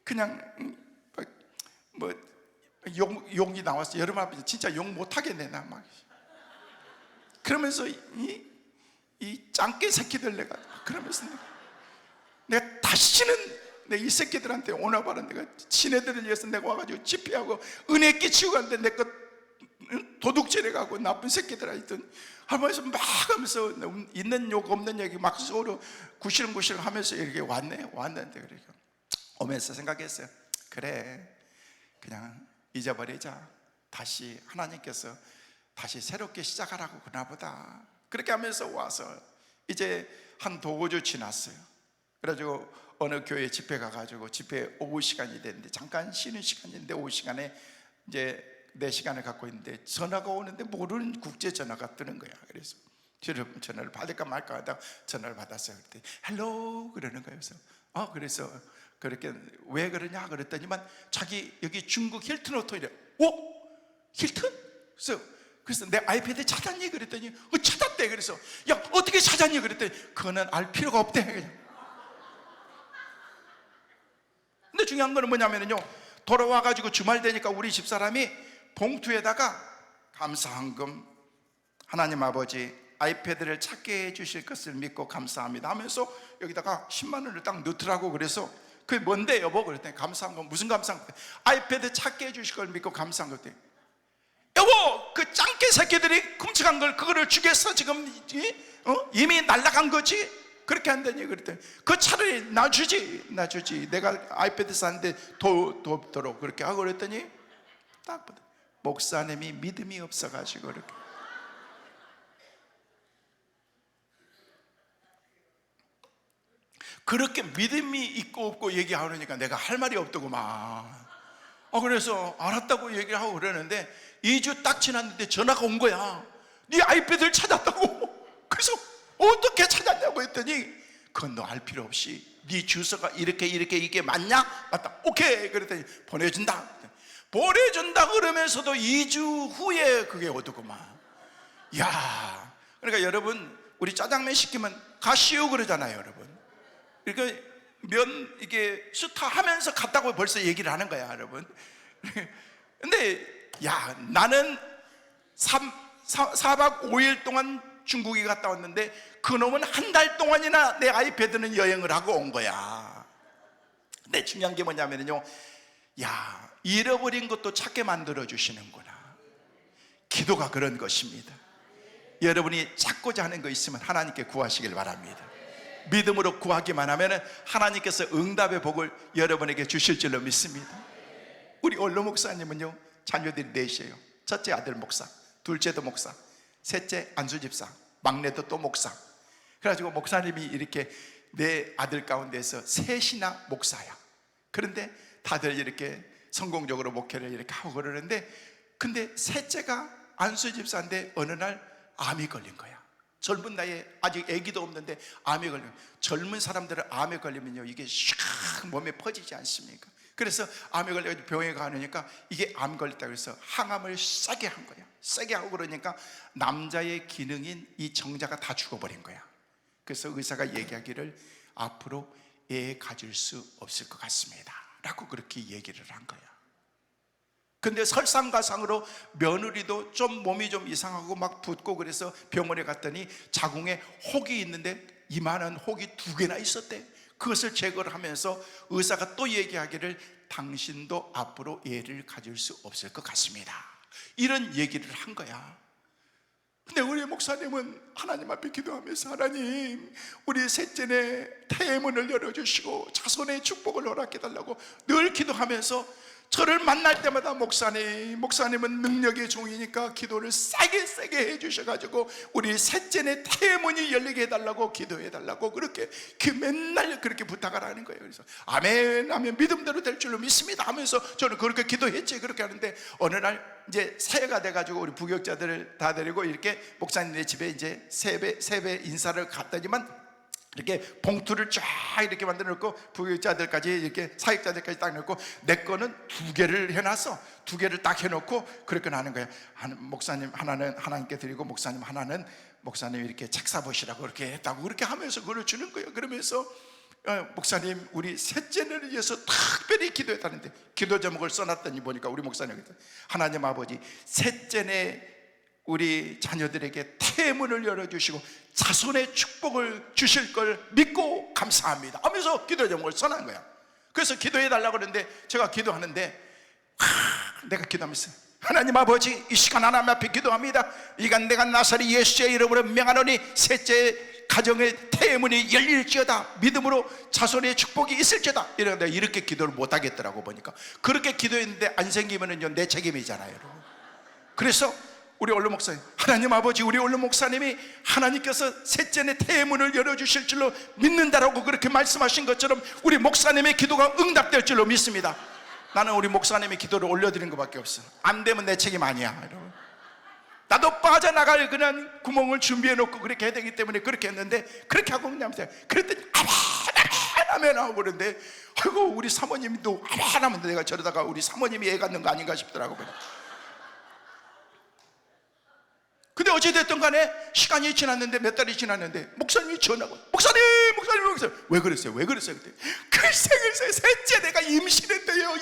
그냥 뭐 욕이 나왔어. 여러분 앞에 진짜 욕 못하겠네 나 막. 그러면서 이 짱깨 새끼들 내가 그러면서 내가 다시는 내 이 새끼들한테 오나봐라. 내가 지네들을 위해서 내가 와가지고 집회하고 은혜 끼치고 갔는데 내 것 도둑질해가고 나쁜 새끼들 하여튼 하면서 막 하면서 있는 욕 없는 얘기 막 서로 구실구실 하면서 이렇게 왔는데 그래 오면서 생각했어요. 그래 그냥 잊어버리자. 다시 하나님께서 다시 새롭게 시작하라고 그나보다. 그렇게 하면서 와서 이제 한 도고주 지났어요. 그래가지고 어느 교회 집회 가가지고 집회 오후 시간이 됐는데 잠깐 쉬는 시간인데 오후 시간에 이제 내 시간을 갖고 있는데 전화가 오는데 모르는 국제 전화가 뜨는 거야. 그래서 전화를 받을까 말까 하다가 전화를 받았어요. 그랬더니 헬로 그러는 거예요. 그래서 그렇게 왜 그러냐 그랬더니만 자기 여기 중국 힐튼 호텔이래. 힐튼? 그래서 내 아이패드 찾았니? 그랬더니 찾았대. 그래서 야 어떻게 찾았니? 그랬더니 그거는 알 필요가 없대 그냥. 근데 중요한 거는 뭐냐면요, 돌아와가지고 주말 되니까 우리 집사람이 봉투에다가 감사한금 하나님 아버지 아이패드를 찾게 해주실 것을 믿고 감사합니다 하면서 여기다가 10만 원을 딱 넣더라고. 그래서 그게 뭔데 여보? 그랬더니 감사한 건 무슨 감사한 거? 아이패드 찾게 해주실 걸 믿고 감사한 거. 여보 그 짱깨 새끼들이 훔쳐간 걸 그거를 주겠어? 지금 이미 날아간 거지? 그렇게 한다니. 그랬더니 그 차라리 나 주지 내가 아이패드 샀는데 돕도록 그렇게 하고. 그랬더니 딱 보다 목사님이 믿음이 없어가지고 그렇게 믿음이 있고 없고 얘기하려니까 내가 할 말이 없더구만. 그래서 알았다고 얘기를 하고 그러는데 2주 딱 지났는데 전화가 온 거야. 네 아이패드를 찾았다고. 그래서 어떻게 찾았냐고 했더니 그건 너 알 필요 없이 네 주소가 이렇게 이게 맞냐? 맞다. 오케이. 그랬더니 보내준다 그러면서도 2주 후에 그게 오더구만. 야, 그러니까 여러분 우리 짜장면 시키면 가시오 그러잖아요 여러분. 그러니까 면 이게 수타 하면서 갔다고 벌써 얘기를 하는 거야 여러분. 근데 야 나는 4박 5일 동안 중국에 갔다 왔는데 그놈은 한 달 동안이나 내 아이패드는 여행을 하고 온 거야. 근데 중요한 게 뭐냐면요, 야 잃어버린 것도 찾게 만들어 주시는구나. 기도가 그런 것입니다. 여러분이 찾고자 하는 거 있으면 하나님께 구하시길 바랍니다. 믿음으로 구하기만 하면 하나님께서 응답의 복을 여러분에게 주실 줄로 믿습니다. 우리 원로 목사님은요 자녀들이 넷이에요. 첫째 아들 목사, 둘째도 목사, 셋째 안수 집사, 막내도 또 목사. 그래가지고 목사님이 이렇게 내 아들 가운데서 셋이나 목사야. 그런데 다들 이렇게 성공적으로 목회를 이렇게 하고 그러는데, 근데 셋째가 안수 집사인데 어느 날 암이 걸린 거야. 젊은 나이에 아직 아기도 없는데 암에 걸리면, 젊은 사람들은 암에 걸리면요 이게 샥 몸에 퍼지지 않습니까? 그래서 암에 걸려서 병원에 가니까 이게 암 걸렸다 그래서 항암을 세게 한 거야. 세게 하고 그러니까 남자의 기능인 이 정자가 다 죽어버린 거야. 그래서 의사가 얘기하기를 앞으로 애 가질 수 없을 것 같습니다 라고 그렇게 얘기를 한 거야. 근데 설상가상으로 며느리도 좀 몸이 좀 이상하고 막 붓고 그래서 병원에 갔더니 자궁에 혹이 있는데 이만한 혹이 2개나 있었대. 그것을 제거를 하면서 의사가 또 얘기하기를 당신도 앞으로 애를 가질 수 없을 것 같습니다 이런 얘기를 한 거야. 근데 우리 목사님은 하나님 앞에 기도하면서 하나님 우리 셋째네 태의 문을 열어주시고 자손의 축복을 허락해달라고 늘 기도하면서 저를 만날 때마다 목사님은 능력의 종이니까 기도를 세게 해주셔가지고 우리 셋째네 태의 문이 열리게 해달라고 기도해달라고 그렇게 맨날 그렇게 부탁을 하는 거예요. 그래서 아멘 믿음대로 될 줄로 믿습니다 하면서 저는 그렇게 기도했지. 그렇게 하는데 어느 날 이제 새해가 돼가지고 우리 부교육자들을 다 데리고 이렇게 목사님네 집에 이제 세배 인사를 갔더니만 이렇게 봉투를 쫙 이렇게 만들어 놓고 부교육자들까지 이렇게 사역자들까지 딱 놓고 내 거는 2개를 해놨어. 2개를 딱 해놓고 그렇게 하는 거야. 목사님 하나는 하나님께 드리고 목사님 하나는 목사님 이렇게 책 사보시라고 그렇게 했다고 그렇게 하면서 그걸 주는 거예요. 그러면서 목사님 우리 셋째를 위해서 특별히 기도했다는데 기도 제목을 써놨더니 보니까 우리 목사님 하나님 아버지 셋째네 우리 자녀들에게 태문을 열어주시고 자손의 축복을 주실 걸 믿고 감사합니다 하면서 기도 제목을 써놓은 거야. 그래서 기도해달라고 그러는데 제가 기도하는데 내가 기도하면서 하나님 아버지 이 시간 하나님 앞에 기도합니다. 이간 내가 나사리 예수의 이름으로 명하노니 셋째 가정의 태문이 열릴지어다 믿음으로 자손의 축복이 있을지어다. 이렇게 기도를 못하겠더라고. 보니까 그렇게 기도했는데 안 생기면은요 내 책임이잖아요 여러분. 그래서 우리 원로 목사님 하나님 아버지 우리 원로 목사님이 하나님께서 셋째의 태문을 열어주실 줄로 믿는다라고 그렇게 말씀하신 것처럼 우리 목사님의 기도가 응답될 줄로 믿습니다. 나는 우리 목사님의 기도를 올려드린 것밖에 없어. 안 되면 내 책임 아니야 여러분. 나도 빠져나갈 그냥 구멍을 준비해놓고 그렇게 해야 되기 때문에 그렇게 했는데 그렇게 하고 그냥 그랬더니 아멘 하고 그러는데 아이고 우리 사모님도 아멘 하면 내가 저러다가 우리 사모님이 애 갖는 거 아닌가 싶더라고. 근데 어찌됐든 간에 시간이 지났는데 몇 달이 지났는데 목사님이 전화가 목사님 왜 그랬어요? 그때 글쎄 셋째 내가 임신했대요.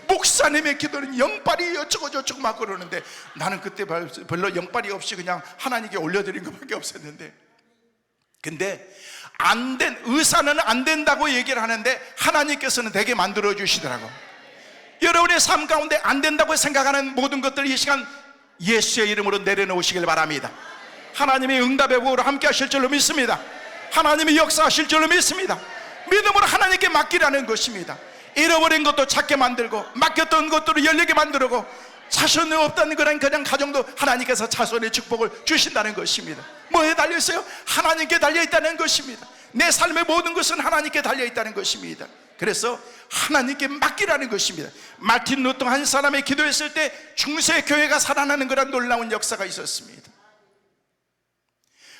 목사님의 기도는 영빨이 어쩌고 막 그러는데 나는 그때 별로 영빨이 없이 그냥 하나님께 올려드린 것밖에 없었는데 근데 의사는 안 된다고 얘기를 하는데 하나님께서는 되게 만들어 주시더라고. 여러분의 삶 가운데 안 된다고 생각하는 모든 것들을 이 시간 예수의 이름으로 내려놓으시길 바랍니다. 하나님의 응답의 복으로 함께 하실 줄로 믿습니다. 하나님이 역사하실 줄로 믿습니다. 믿음으로 하나님께 맡기라는 것입니다. 잃어버린 것도 찾게 만들고 맡겼던 것들을 열리게 만들고 자손이 없다는 그냥 가정도 하나님께서 자손의 축복을 주신다는 것입니다. 뭐에 달려있어요? 하나님께 달려있다는 것입니다. 내 삶의 모든 것은 하나님께 달려있다는 것입니다. 그래서 하나님께 맡기라는 것입니다. 마틴 루터 한 사람이 기도했을 때 중세 교회가 살아나는 그런 놀라운 역사가 있었습니다.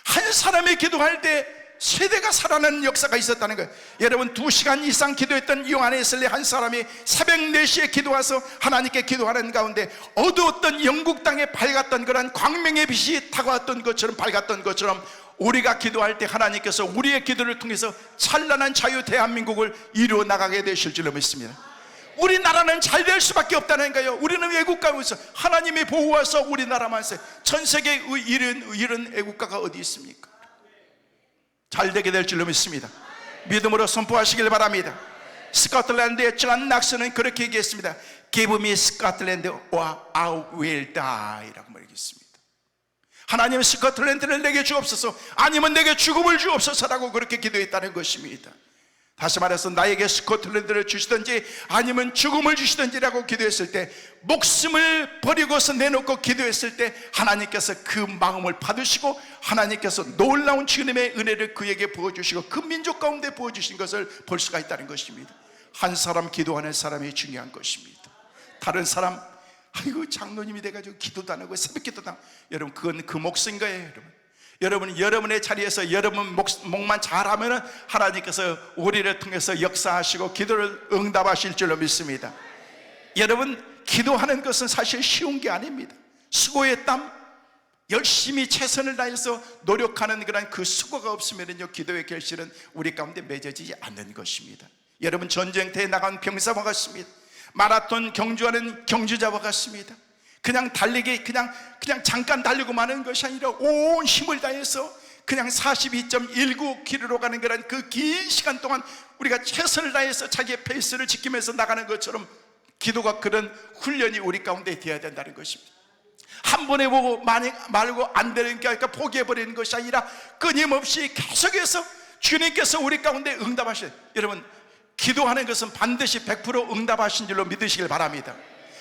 한 사람이 기도할 때 세대가 살아나는 역사가 있었다는 거예요. 여러분 2시간 이상 기도했던 요한웨슬리 한 사람이 새벽 4시에 기도와서 하나님께 기도하는 가운데 어두웠던 영국 땅에 밝았던 그런 광명의 빛이 다가왔던 것처럼 밝았던 것처럼 우리가 기도할 때 하나님께서 우리의 기도를 통해서 찬란한 자유 대한민국을 이루어 나가게 되실 줄로 믿습니다. 우리나라는 잘 될 수밖에 없다는 거예요. 우리는 애국가에서 하나님이 보호하셔서 우리나라만 있어요. 전 세계의 이런 애국가가 어디 있습니까? 잘 되게 될 줄로 믿습니다. 믿음으로 선포하시길 바랍니다. 스코틀랜드의 존 낙스는 그렇게 얘기했습니다. Give me Scotland or I will die 라고 말했습니다. 하나님 스코틀랜드를 내게 주옵소서 아니면 내게 죽음을 주옵소서라고 그렇게 기도했다는 것입니다. 다시 말해서 나에게 스코틀랜드를 주시든지 아니면 죽음을 주시든지라고 기도했을 때 목숨을 버리고서 내놓고 기도했을 때 하나님께서 그 마음을 받으시고 하나님께서 놀라운 주님의 은혜를 그에게 부어주시고 그 민족 가운데 부어주신 것을 볼 수가 있다는 것입니다. 한 사람 기도하는 사람이 중요한 것입니다. 다른 사람 아이고 장로님이 돼가지고 기도도 안 하고 새벽 기도도 안 하고 여러분 그건 그 몫인 거예요. 여러분 여러분의 자리에서 여러분 몫만 잘하면 하나님께서 우리를 통해서 역사하시고 기도를 응답하실 줄로 믿습니다. 여러분 기도하는 것은 사실 쉬운 게 아닙니다. 수고의 땀 열심히 최선을 다해서 노력하는 그런 그 수고가 없으면요 기도의 결실은 우리 가운데 맺어지지 않는 것입니다. 여러분 전쟁터에 나간 병사와 같습니다. 마라톤 경주하는 경주자와 같습니다. 그냥 달리기 그냥 잠깐 달리고 마는 것이 아니라 온 힘을 다해서 그냥 42.19km로 가는 그런 그 긴 시간 동안 우리가 최선을 다해서 자기의 페이스를 지키면서 나가는 것처럼 기도가 그런 훈련이 우리 가운데 되어야 된다는 것입니다. 한 번에 보고 말고 안 되는 게 아니라 포기해버리는 것이 아니라 끊임없이 계속해서 주님께서 우리 가운데 응답하셔요. 여러분 기도하는 것은 반드시 100% 응답하신 줄로 믿으시길 바랍니다.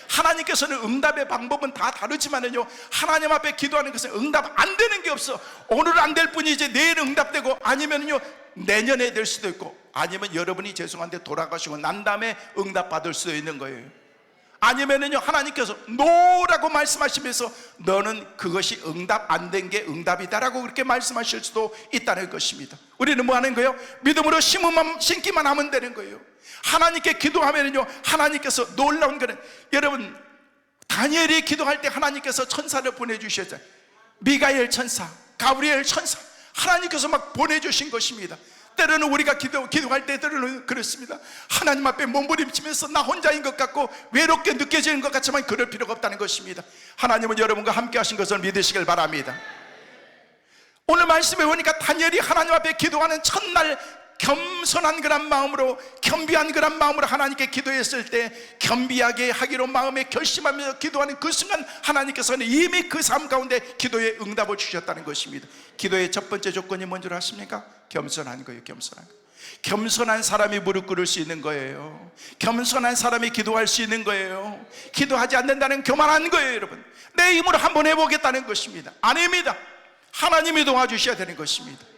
하나님께서는 응답의 방법은 다 다르지만은요 하나님 앞에 기도하는 것은 응답 안 되는 게 없어. 오늘 안 될 뿐이지 내일 응답되고 아니면요 내년에 될 수도 있고 아니면 여러분이 죄송한데 돌아가시고 난 다음에 응답 받을 수도 있는 거예요. 아니면은요 하나님께서 노라고 말씀하시면서 너는 그것이 응답 안 된 게 응답이다라고 그렇게 말씀하실 수도 있다는 것입니다. 우리는 뭐 하는 거예요? 믿음으로 심기만 하면 되는 거예요. 하나님께 기도하면은요 하나님께서 놀라운 거는, 여러분 다니엘이 기도할 때 하나님께서 천사를 보내주셨잖아요. 미가엘 천사, 가브리엘 천사, 하나님께서 막 보내주신 것입니다. 때로는 우리가 기도할 때 때로는 그렇습니다. 하나님 앞에 몸부림치면서 나 혼자인 것 같고 외롭게 느껴지는 것 같지만 그럴 필요가 없다는 것입니다. 하나님은 여러분과 함께 하신 것을 믿으시길 바랍니다. 오늘 말씀에 보니까 다니엘이 하나님 앞에 기도하는 첫날 겸손한 그런 마음으로, 겸비한 그런 마음으로 하나님께 기도했을 때 겸비하게 하기로 마음에 결심하면서 기도하는 그 순간 하나님께서는 이미 그 삶 가운데 기도에 응답을 주셨다는 것입니다. 기도의 첫 번째 조건이 뭔 줄 아십니까? 겸손한 거예요. 겸손한 거. 겸손한 사람이 무릎 꿇을 수 있는 거예요. 겸손한 사람이 기도할 수 있는 거예요. 기도하지 않는다는 교만한 거예요. 여러분, 내 힘으로 한번 해보겠다는 것입니다. 아닙니다. 하나님이 도와주셔야 되는 것입니다.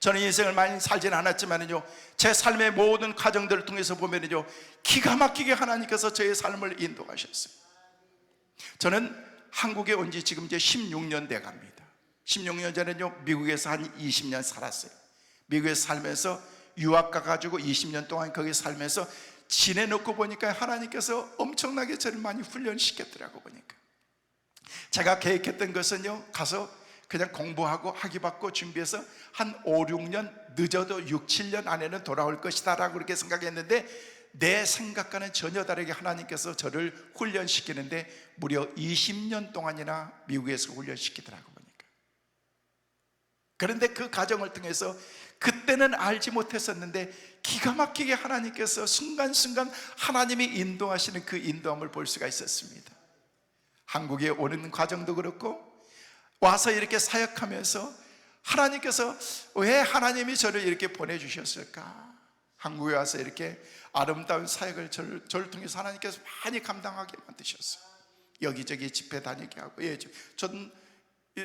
저는 인생을 많이 살지는 않았지만요, 제 삶의 모든 과정들을 통해서 보면요, 기가 막히게 하나님께서 저의 삶을 인도하셨어요. 저는 한국에 온 지 지금 이제 16년 돼 갑니다. 16년 전에는요, 미국에서 한 20년 살았어요. 미국에서 살면서 유학 가가지고 20년 동안 거기 살면서 지내놓고 보니까 하나님께서 엄청나게 저를 많이 훈련시켰더라고. 보니까 제가 계획했던 것은요, 가서 그냥 공부하고 학위 받고 준비해서 한 5, 6년, 늦어도 6, 7년 안에는 돌아올 것이다 라고 그렇게 생각했는데, 내 생각과는 전혀 다르게 하나님께서 저를 훈련시키는데 무려 20년 동안이나 미국에서 훈련시키더라고. 보니까 그런데 그 과정을 통해서 그때는 알지 못했었는데 기가 막히게 하나님께서 순간순간 하나님이 인도하시는 그 인도함을 볼 수가 있었습니다. 한국에 오는 과정도 그렇고 와서 이렇게 사역하면서 하나님께서 왜 하나님이 저를 이렇게 보내주셨을까? 한국에 와서 이렇게 아름다운 사역을 저를 통해서 하나님께서 많이 감당하게 만드셨어요. 여기저기 집회 다니게 하고, 예, 저는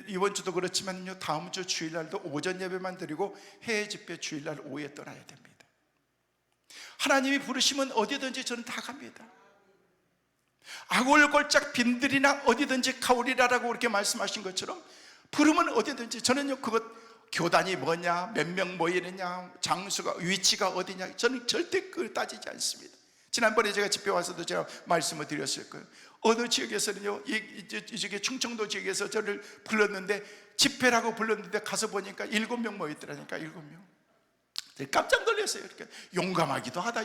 이번 주도 그렇지만요, 다음 주 주일날도 오전 예배만 드리고 해외 집회 주일날 오후에 떠나야 됩니다. 하나님이 부르시면 어디든지 저는 다 갑니다. 아골골짝 빈들이나 어디든지 가오리라라고 그렇게 말씀하신 것처럼 부르면 어디든지, 저는요 그것 교단이 뭐냐, 몇 명 모이느냐, 장수가 위치가 어디냐, 저는 절대 그걸 따지지 않습니다. 지난번에 제가 집회 와서도 제가 말씀을 드렸을 거예요. 어느 지역에서는요, 이쪽에 충청도 지역에서 저를 불렀는데 집회라고 불렀는데 가서 보니까 7명 모였더라니까. 7명. 깜짝 놀랐어요. 이렇게 용감하기도 하다.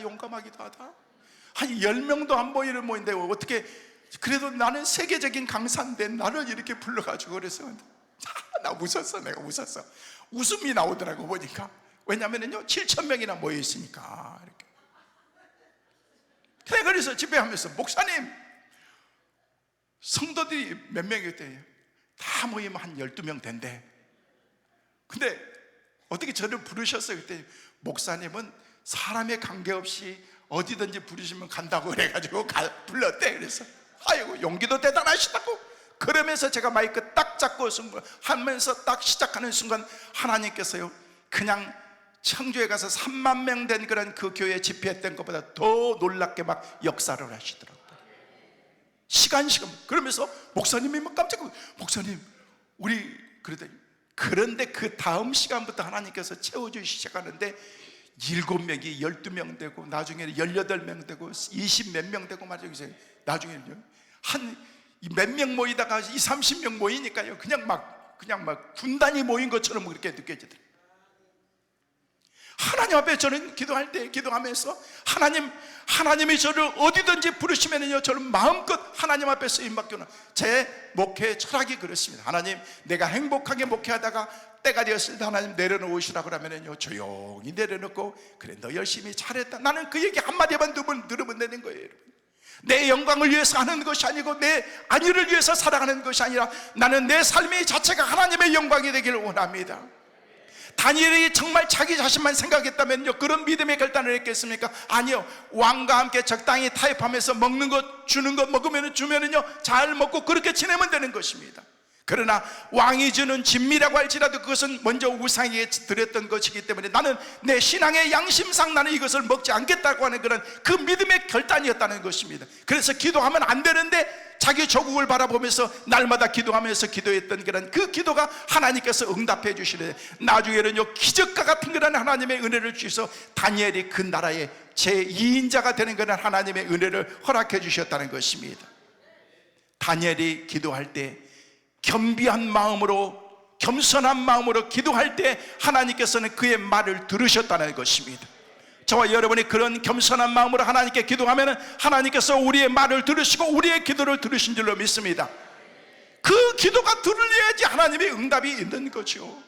한 10명도 안 모이는데 어떻게, 그래도 나는 세계적인 강사인데 나를 이렇게 불러가지고 그래서 나 웃었어. 내가 웃었어. 웃음이 나오더라고. 보니까. 왜냐면은요 7,000명이나 모여 있으니까. 이렇게. 그래서 집회하면서 목사님, 성도들이 몇 명이었대요? 다 모이면 한 12명 된대. 근데 어떻게 저를 부르셨어요? 그때 목사님은 사람에 관계없이 어디든지 부르시면 간다고 그래가지고 불렀대. 그래서 아이고 용기도 대단하시다고. 그러면서 제가 마이크 딱 잡고 하면서 딱 시작하는 순간 하나님께서요 그냥 청주에 가서 3만 명 된 그런 그 교회 집회했던 것보다 더 놀랍게 막 역사를 하시더라고요. 시간 그러면서 목사님이 막 깜짝 놀랐어요. 목사님 우리 그런데 그 다음 시간부터 하나님께서 채워주기 시작하는데 7명이 12명 되고 나중에는 18명 되고 20 몇 명 되고 말이죠. 나중에는요 한 몇 명 모이다가 20, 30명 모이니까요 그냥 막 군단이 모인 것처럼 그렇게 느껴지더라고요. 하나님 앞에 저는 기도할 때 기도하면서 하나님이 저를 어디든지 부르시면요 저는 마음껏 하나님 앞에 쓰임받기는 제 목회 철학이 그렇습니다. 하나님, 내가 행복하게 목회하다가 때가 되었을 때 하나님 내려놓으시라고 하면요 조용히 내려놓고, 그래 너 열심히 잘했다, 나는 그 얘기 한마디만 들으면 되는 거예요. 여러분, 내 영광을 위해서 하는 것이 아니고 내 안위를 위해서 살아가는 것이 아니라 나는 내 삶의 자체가 하나님의 영광이 되기를 원합니다. 다니엘이 정말 자기 자신만 생각했다면요 그런 믿음의 결단을 했겠습니까? 아니요. 왕과 함께 적당히 타협하면서 먹는 것 주는 것 먹으면 주면은요 잘 먹고 그렇게 지내면 되는 것입니다. 그러나 왕이 주는 진미라고 할지라도 그것은 먼저 우상에게 드렸던 것이기 때문에 나는 내 신앙의 양심상 나는 이것을 먹지 않겠다고 하는 그런 그 믿음의 결단이었다는 것입니다. 그래서 기도하면 안 되는데 자기 조국을 바라보면서 날마다 기도하면서 기도했던 그런 그 기도가 하나님께서 응답해 주시는데, 나중에는요 기적과 같은 그런 하나님의 은혜를 주셔서 다니엘이 그 나라의 제2인자가 되는 그런 하나님의 은혜를 허락해 주셨다는 것입니다. 다니엘이 기도할 때 겸비한 마음으로, 겸손한 마음으로 기도할 때 하나님께서는 그의 말을 들으셨다는 것입니다. 저와 여러분이 그런 겸손한 마음으로 하나님께 기도하면 하나님께서 우리의 말을 들으시고 우리의 기도를 들으신 줄로 믿습니다. 그 기도가 들려야지 하나님의 응답이 있는 거죠.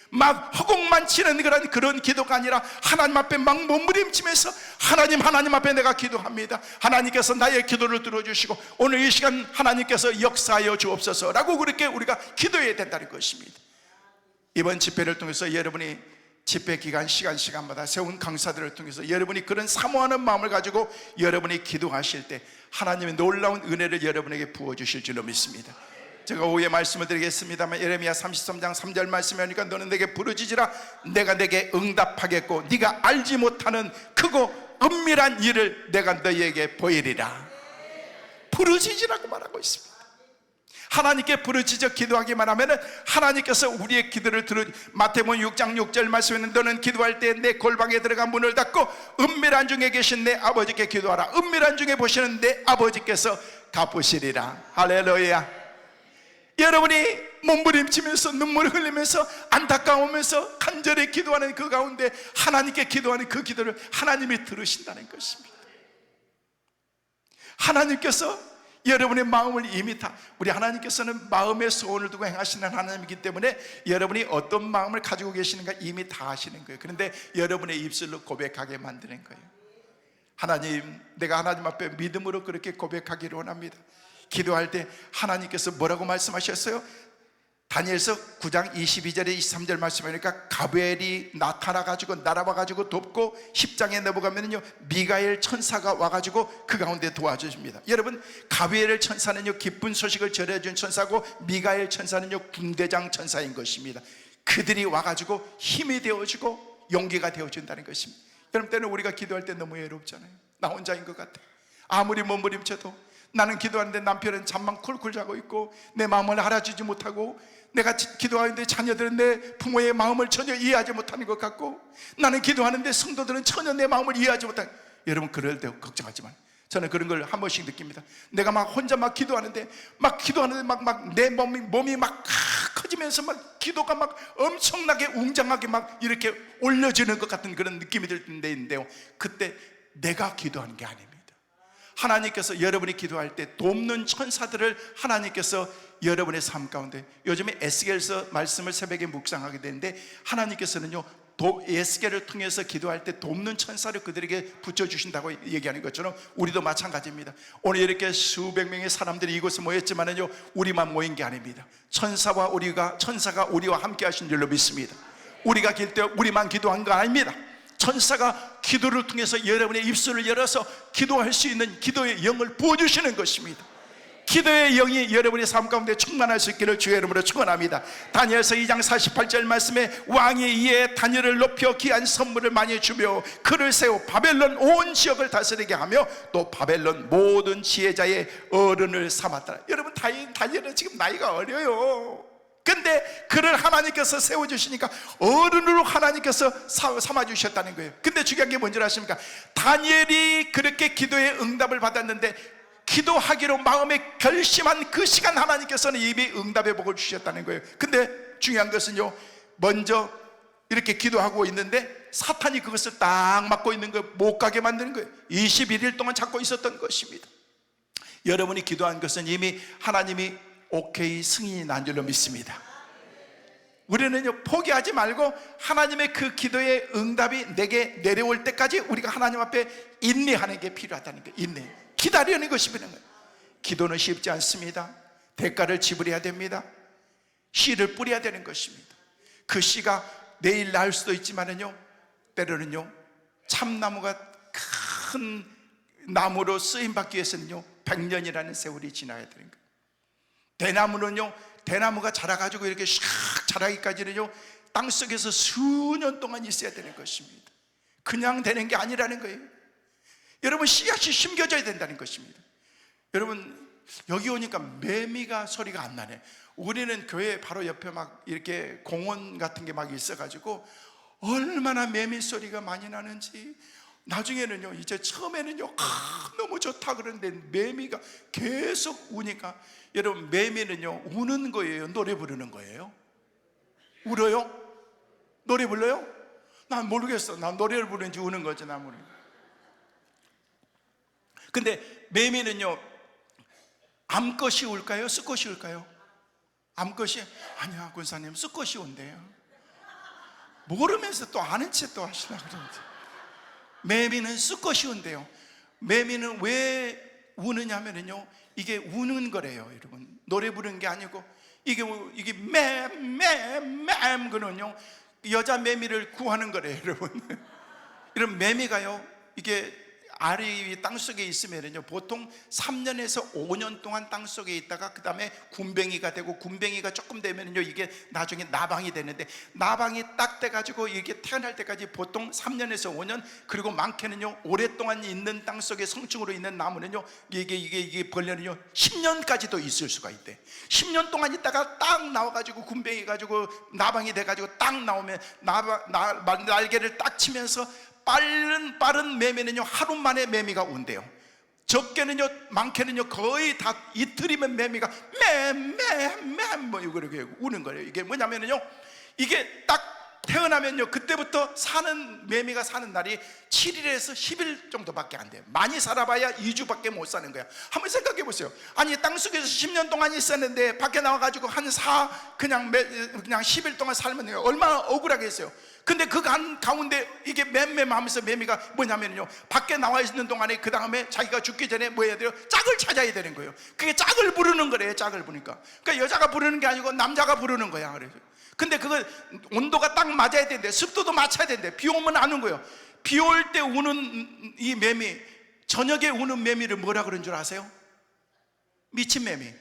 막 허공만 치는 그런 기도가 아니라 하나님 앞에 막 몸부림치면서 하나님 앞에 내가 기도합니다. 하나님께서 나의 기도를 들어주시고 오늘 이 시간 하나님께서 역사하여 주옵소서라고 그렇게 우리가 기도해야 된다는 것입니다. 이번 집회를 통해서 여러분이 집회 기간 시간마다 세운 강사들을 통해서 여러분이 그런 사모하는 마음을 가지고 여러분이 기도하실 때 하나님의 놀라운 은혜를 여러분에게 부어주실 줄로 믿습니다. 제가 오후에 말씀을 드리겠습니다만 예레미야 33장 3절 말씀이 하니까 너는 내게 부르짖으라 내가 내게 응답하겠고 네가 알지 못하는 크고 은밀한 일을 내가 너희에게 보이리라. 부르짖으라고 말하고 있습니다. 하나님께 부르짖어 기도하기만 하면 하나님께서 우리의 기도를 들어. 마태복음 6장 6절 말씀에는 너는 기도할 때 내 골방에 들어가 문을 닫고 은밀한 중에 계신 내 아버지께 기도하라. 은밀한 중에 보시는 내 아버지께서 갚으시리라. 할렐루야. 여러분이 몸부림치면서 눈물을 흘리면서 안타까우면서 간절히 기도하는 그 가운데 하나님께 기도하는 그 기도를 하나님이 들으신다는 것입니다. 하나님께서 여러분의 마음을 이미 다, 우리 하나님께서는 마음의 소원을 두고 행하시는 하나님이기 때문에 여러분이 어떤 마음을 가지고 계시는가 이미 다 아시는 거예요. 그런데 여러분의 입술로 고백하게 만드는 거예요. 하나님, 내가 하나님 앞에 믿음으로 그렇게 고백하기를 원합니다. 기도할 때 하나님께서 뭐라고 말씀하셨어요? 다니엘서 9장 22절에 23절 말씀하니까 가브엘이 나타나가지고 날아와가지고 돕고 10장에 넘어가면요 미가엘 천사가 와가지고 그 가운데 도와주십니다. 여러분, 가브엘 천사는요 기쁜 소식을 전해준 천사고 미가엘 천사는요 군대장 천사인 것입니다. 그들이 와가지고 힘이 되어주고 용기가 되어준다는 것입니다. 여러분, 때는 우리가 기도할 때 너무 외롭잖아요. 나 혼자인 것 같아. 아무리 몸부림쳐도 나는 기도하는데 남편은 잠만 쿨쿨 자고 있고 내 마음을 알아주지 못하고, 내가 기도하는데 자녀들은 내 부모의 마음을 전혀 이해하지 못하는 것 같고, 나는 기도하는데 성도들은 전혀 내 마음을 이해하지 못하는. 여러분, 그럴 때 걱정하지만 저는 그런 걸 한 번씩 느낍니다. 내가 막 혼자 막 기도하는데 막 내 몸이 막 커지면서 막 기도가 막 엄청나게 웅장하게 막 이렇게 올려지는 것 같은 그런 느낌이 들 때인데요, 그때 내가 기도하는 게 아닙니다. 하나님께서 여러분이 기도할 때 돕는 천사들을 하나님께서 여러분의 삶 가운데, 요즘에 에스겔서 말씀을 새벽에 묵상하게 되는데 하나님께서는요 에스겔을 통해서 기도할 때 돕는 천사를 그들에게 붙여주신다고 얘기하는 것처럼 우리도 마찬가지입니다. 오늘 이렇게 수백 명의 사람들이 이곳에 모였지만은요 우리만 모인 게 아닙니다. 천사가 우리와 함께 하신 줄로 믿습니다. 우리가 기도할 때 우리만 기도한 거 아닙니다. 천사가 기도를 통해서 여러분의 입술을 열어서 기도할 수 있는 기도의 영을 부어주시는 것입니다. 기도의 영이 여러분의 삶 가운데 충만할 수 있기를 주의 이름으로 축원합니다. 다니엘서 2장 48절 말씀에 왕이 이에 다니엘을 높여 귀한 선물을 많이 주며 그를 세워 바벨론 온 지역을 다스리게 하며 또 바벨론 모든 지혜자의 어른을 삼았다. 여러분, 다니엘은 지금 나이가 어려요. 근데 그를 하나님께서 세워주시니까 어른으로 하나님께서 삼아주셨다는 거예요. 근데 중요한 게 뭔지 아십니까? 다니엘이 그렇게 기도의 응답을 받았는데 기도하기로 마음에 결심한 그 시간 하나님께서는 이미 응답의 복을 주셨다는 거예요. 근데 중요한 것은요, 먼저 이렇게 기도하고 있는데 사탄이 그것을 딱 막고 있는 거예요. 못 가게 만드는 거예요. 21일 동안 잡고 있었던 것입니다. 여러분이 기도한 것은 이미 하나님이 오케이 승인이 난 줄로 믿습니다. 우리는요 포기하지 말고 하나님의 그 기도의 응답이 내게 내려올 때까지 우리가 하나님 앞에 인내하는 게 필요하다는 거예요. 인내, 기다리는 것이 필요한 거예요. 기도는 쉽지 않습니다. 대가를 지불해야 됩니다. 씨를 뿌려야 되는 것입니다. 그 씨가 내일 날 수도 있지만은요 때로는요 참나무가 큰 나무로 쓰임받기 위해서는요 100년이라는 세월이 지나야 되는 거예요. 대나무는요 대나무가 자라가지고 이렇게 샥 자라기까지는요 땅속에서 수년 동안 있어야 되는 것입니다. 그냥 되는 게 아니라는 거예요. 여러분, 씨앗이 심겨져야 된다는 것입니다. 여러분, 여기 오니까 매미가 소리가 안 나네. 우리는 교회 바로 옆에 막 이렇게 공원 같은 게 막 있어가지고 얼마나 매미 소리가 많이 나는지. 나중에는요, 이제 처음에는요 너무 좋다 그러는데 매미가 계속 우니까, 여러분, 매미는요 우는 거예요, 노래 부르는 거예요? 울어요? 노래 불러요? 난 모르겠어. 난 노래를 부르는지 우는 거지, 난 모르겠어. 근데 매미는요 암컷이 울까요? 수컷이 울까요? 암컷이? 아니야 권사님, 수컷이 온대요. 모르면서 또 아는 채 또 하시나 그러는지. 매미는 수컷이 온대요. 매미는 왜 우느냐면요, 이게 우는 거래요. 여러분, 노래 부르는 게 아니고 이게 맴 그는요 여자 매미를 구하는 거래요. 여러분, 이런 매미가요, 이게 알이 땅속에 있으면요 보통 3년에서 5년 동안 땅속에 있다가 그 다음에 군뱅이가 되고, 군뱅이가 조금 되면요 이게 나중에 나방이 되는데, 나방이 딱 돼가지고 이게 태어날 때까지 보통 3년에서 5년, 그리고 많게는요 오랫동안 있는 땅속에 성충으로 있는 나무는요 이게 벌레는요 10년까지도 있을 수가 있대. 10년 동안 있다가 딱 나와가지고 군뱅이 가지고 나방이 돼가지고 딱 나오면 날개를 딱 치면서 빠른 매미는요 하루 만에 매미가 온대요. 적게는요, 많게는요 거의 다 이틀이면 매미가 뭐 이렇게 우는 거예요. 이게 뭐냐면요, 이게 딱 태어나면요 그때부터 사는, 매미가 사는 날이 7일에서 10일 정도밖에 안 돼요. 많이 살아봐야 2주밖에 못 사는 거야. 한번 생각해 보세요. 아니, 땅속에서 10년 동안 있었는데 밖에 나와가지고 그냥 10일 동안 살면 얼마나 억울하겠어요. 근데 그 가운데 이게 맴하면서 매미가 뭐냐면요, 밖에 나와 있는 동안에 그 다음에 자기가 죽기 전에 뭐 해야 돼요? 짝을 찾아야 되는 거예요. 그게 짝을 부르는 거래요. 짝을 부르니까. 그러니까 여자가 부르는 게 아니고 남자가 부르는 거야. 그래서 근데 그거 온도가 딱 맞아야 되는데, 습도도 맞춰야 되는데, 비 오면 안 오는 거예요. 비 올 때 우는 이 매미, 저녁에 우는 매미를 뭐라 그런 줄 아세요? 미친 매미.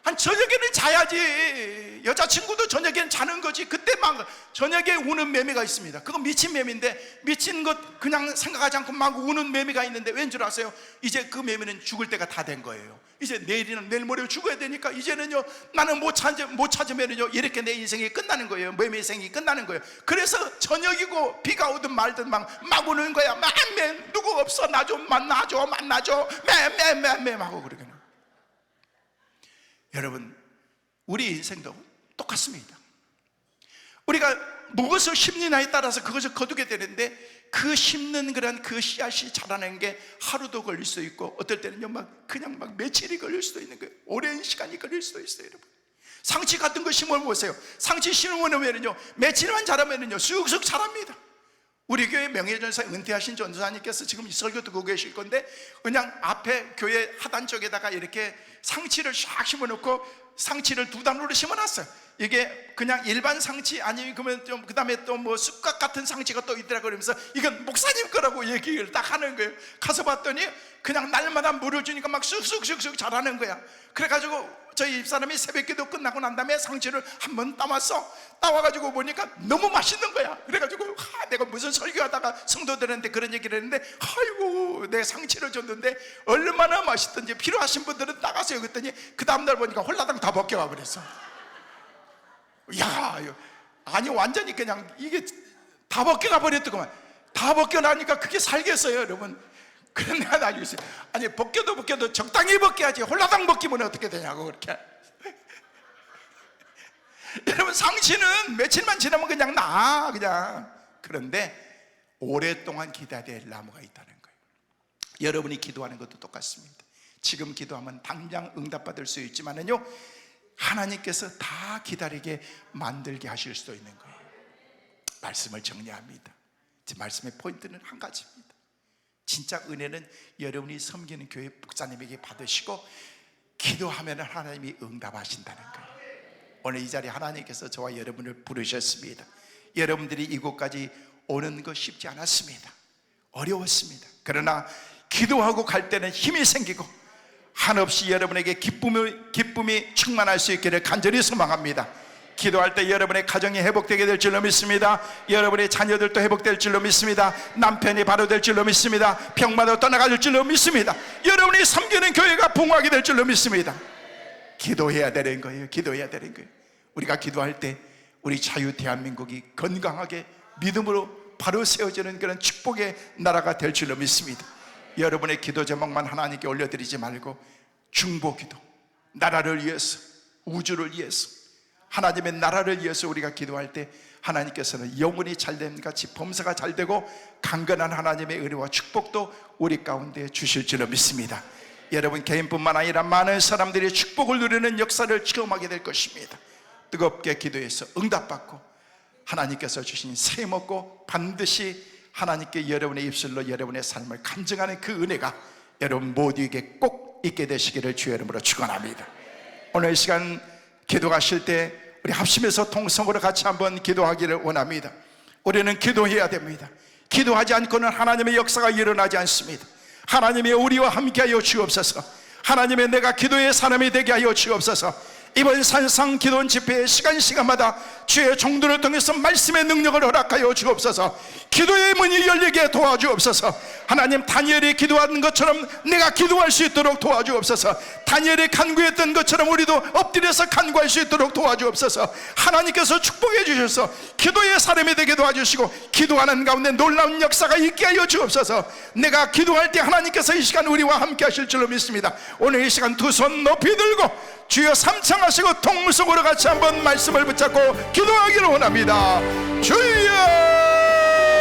한 저녁에는 자야지. 여자친구도 저녁에는 자는 거지. 그때 막 저녁에 우는 매미가 있습니다. 그건 미친 매미인데, 미친 것 그냥 생각하지 않고 막 우는 매미가 있는데, 왠 줄 아세요? 이제 그 매미는 죽을 때가 다 된 거예요. 이제 내일이나 내일 모레 죽어야 되니까 이제는요 나는 못 찾으면은요 이렇게 내 인생이 끝나는 거예요. 매미 인생이 끝나는 거예요. 그래서 저녁이고 비가 오든 말든 막 우는 거야. 매 누구 없어, 나 좀 만나줘 매 하고 그러거든요. 여러분, 우리 인생도 똑같습니다. 우리가 무엇을 심리나에 따라서 그것을 거두게 되는데, 그 심는 그 씨앗이 자라는 게 하루도 걸릴 수 있고, 어떨 때는요 그냥 며칠이 걸릴 수도 있는 거예요. 오랜 시간이 걸릴 수도 있어요. 여러분, 상치 같은 거 심어보세요. 상치 심으면요 며칠만 자라면요 쑥쑥 자랍니다. 우리 교회 명예전사 은퇴하신 전도사님께서 지금 이 설교 듣고 계실 건데, 그냥 앞에 교회 하단 쪽에다가 이렇게 상치를 샥 심어놓고 상치를 2단으로 심어놨어요. 이게 그냥 일반 상치 아니면 그러면 좀 그다음에 또 뭐 쑥갓 같은 상치가 또 있더라 그러면서 이건 목사님 거라고 얘기를 딱 하는 거예요. 가서 봤더니 그냥 날마다 물을 주니까 막 쑥쑥 자라는 거야. 그래가지고 저희 집사람이 새벽기도 끝나고 난 다음에 상치를 한번 따와가지고 보니까 너무 맛있는 거야. 그래가지고 내가 무슨 설교하다가 성도들한테 그런 얘기를 했는데, 아이고 내 상치를 줬는데 얼마나 맛있던지 필요하신 분들은 따가세요. 그랬더니 그 다음날 보니까 홀라당 다 벗겨가 버렸어. 야, 아니 완전히 그냥 이게 다 벗겨가 버렸더구만. 다 벗겨나니까 그게 살겠어요, 여러분. 그런 내가 나중에 있어요. 아니 벗겨도 적당히 벗겨야지 홀라당 벗기면 어떻게 되냐고 그렇게. 여러분, 상치는 며칠만 지나면 그냥 그냥. 그런데 오랫동안 기다려야 될 나무가 있다는 거예요. 여러분이 기도하는 것도 똑같습니다. 지금 기도하면 당장 응답받을 수 있지만은요 하나님께서 다 기다리게 만들게 하실 수도 있는 거예요. 말씀을 정리합니다. 제 말씀의 포인트는 한 가지입니다. 진짜 은혜는 여러분이 섬기는 교회 목사님에게 받으시고 기도하면 하나님이 응답하신다는 거예요. 오늘 이 자리에 하나님께서 저와 여러분을 부르셨습니다. 여러분들이 이곳까지 오는 거 쉽지 않았습니다. 어려웠습니다. 그러나 기도하고 갈 때는 힘이 생기고 한없이 여러분에게 기쁨이 충만할 수 있기를 간절히 소망합니다. 기도할 때 여러분의 가정이 회복되게 될 줄로 믿습니다. 여러분의 자녀들도 회복될 줄로 믿습니다. 남편이 바로 될 줄로 믿습니다. 병마다 떠나갈 줄로 믿습니다. 여러분이 섬기는 교회가 부흥하게 될 줄로 믿습니다. 기도해야 되는 거예요. 기도해야 되는 거예요. 우리가 기도할 때 우리 자유 대한민국이 건강하게 믿음으로 바로 세워지는 그런 축복의 나라가 될 줄로 믿습니다. 여러분의 기도 제목만 하나님께 올려드리지 말고 중보기도, 나라를 위해서, 우주를 위해서, 하나님의 나라를 위해서 우리가 기도할 때 하나님께서는 영혼이 잘됨 같이 범사가 잘되고 강건한 하나님의 은혜와 축복도 우리 가운데 주실 줄로 믿습니다. 여러분 개인뿐만 아니라 많은 사람들이 축복을 누리는 역사를 체험하게 될 것입니다. 뜨겁게 기도해서 응답받고 하나님께서 주신 새 먹고 반드시 하나님께 여러분의 입술로 여러분의 삶을 간증하는 그 은혜가 여러분 모두에게 꼭 있게 되시기를 주의 이름으로 축원합니다. 오늘 이 시간 기도하실 때 우리 합심해서 통성으로 같이 한번 기도하기를 원합니다. 우리는 기도해야 됩니다. 기도하지 않고는 하나님의 역사가 일어나지 않습니다. 하나님의 우리와 함께하여 주옵소서. 하나님의 내가 기도의 사람이 되게 하여 주옵소서. 이번 산상 기도원 집회의 시간마다 주의 종들을 통해서 말씀의 능력을 허락하여 주옵소서. 기도의 문이 열리게 도와주옵소서. 하나님 다니엘이 기도한 것처럼 내가 기도할 수 있도록 도와주옵소서. 다니엘이 간구했던 것처럼 우리도 엎드려서 간구할 수 있도록 도와주옵소서. 하나님께서 축복해 주셔서 기도의 사람이 되게 도와주시고 기도하는 가운데 놀라운 역사가 있게 하여 주옵소서. 내가 기도할 때 하나님께서 이 시간 우리와 함께 하실 줄로 믿습니다. 오늘 이 시간 두 손 높이 들고 주여 삼창하시고 통성으로 같이 한번 말씀을 붙잡고 기도하기를 원합니다. 주여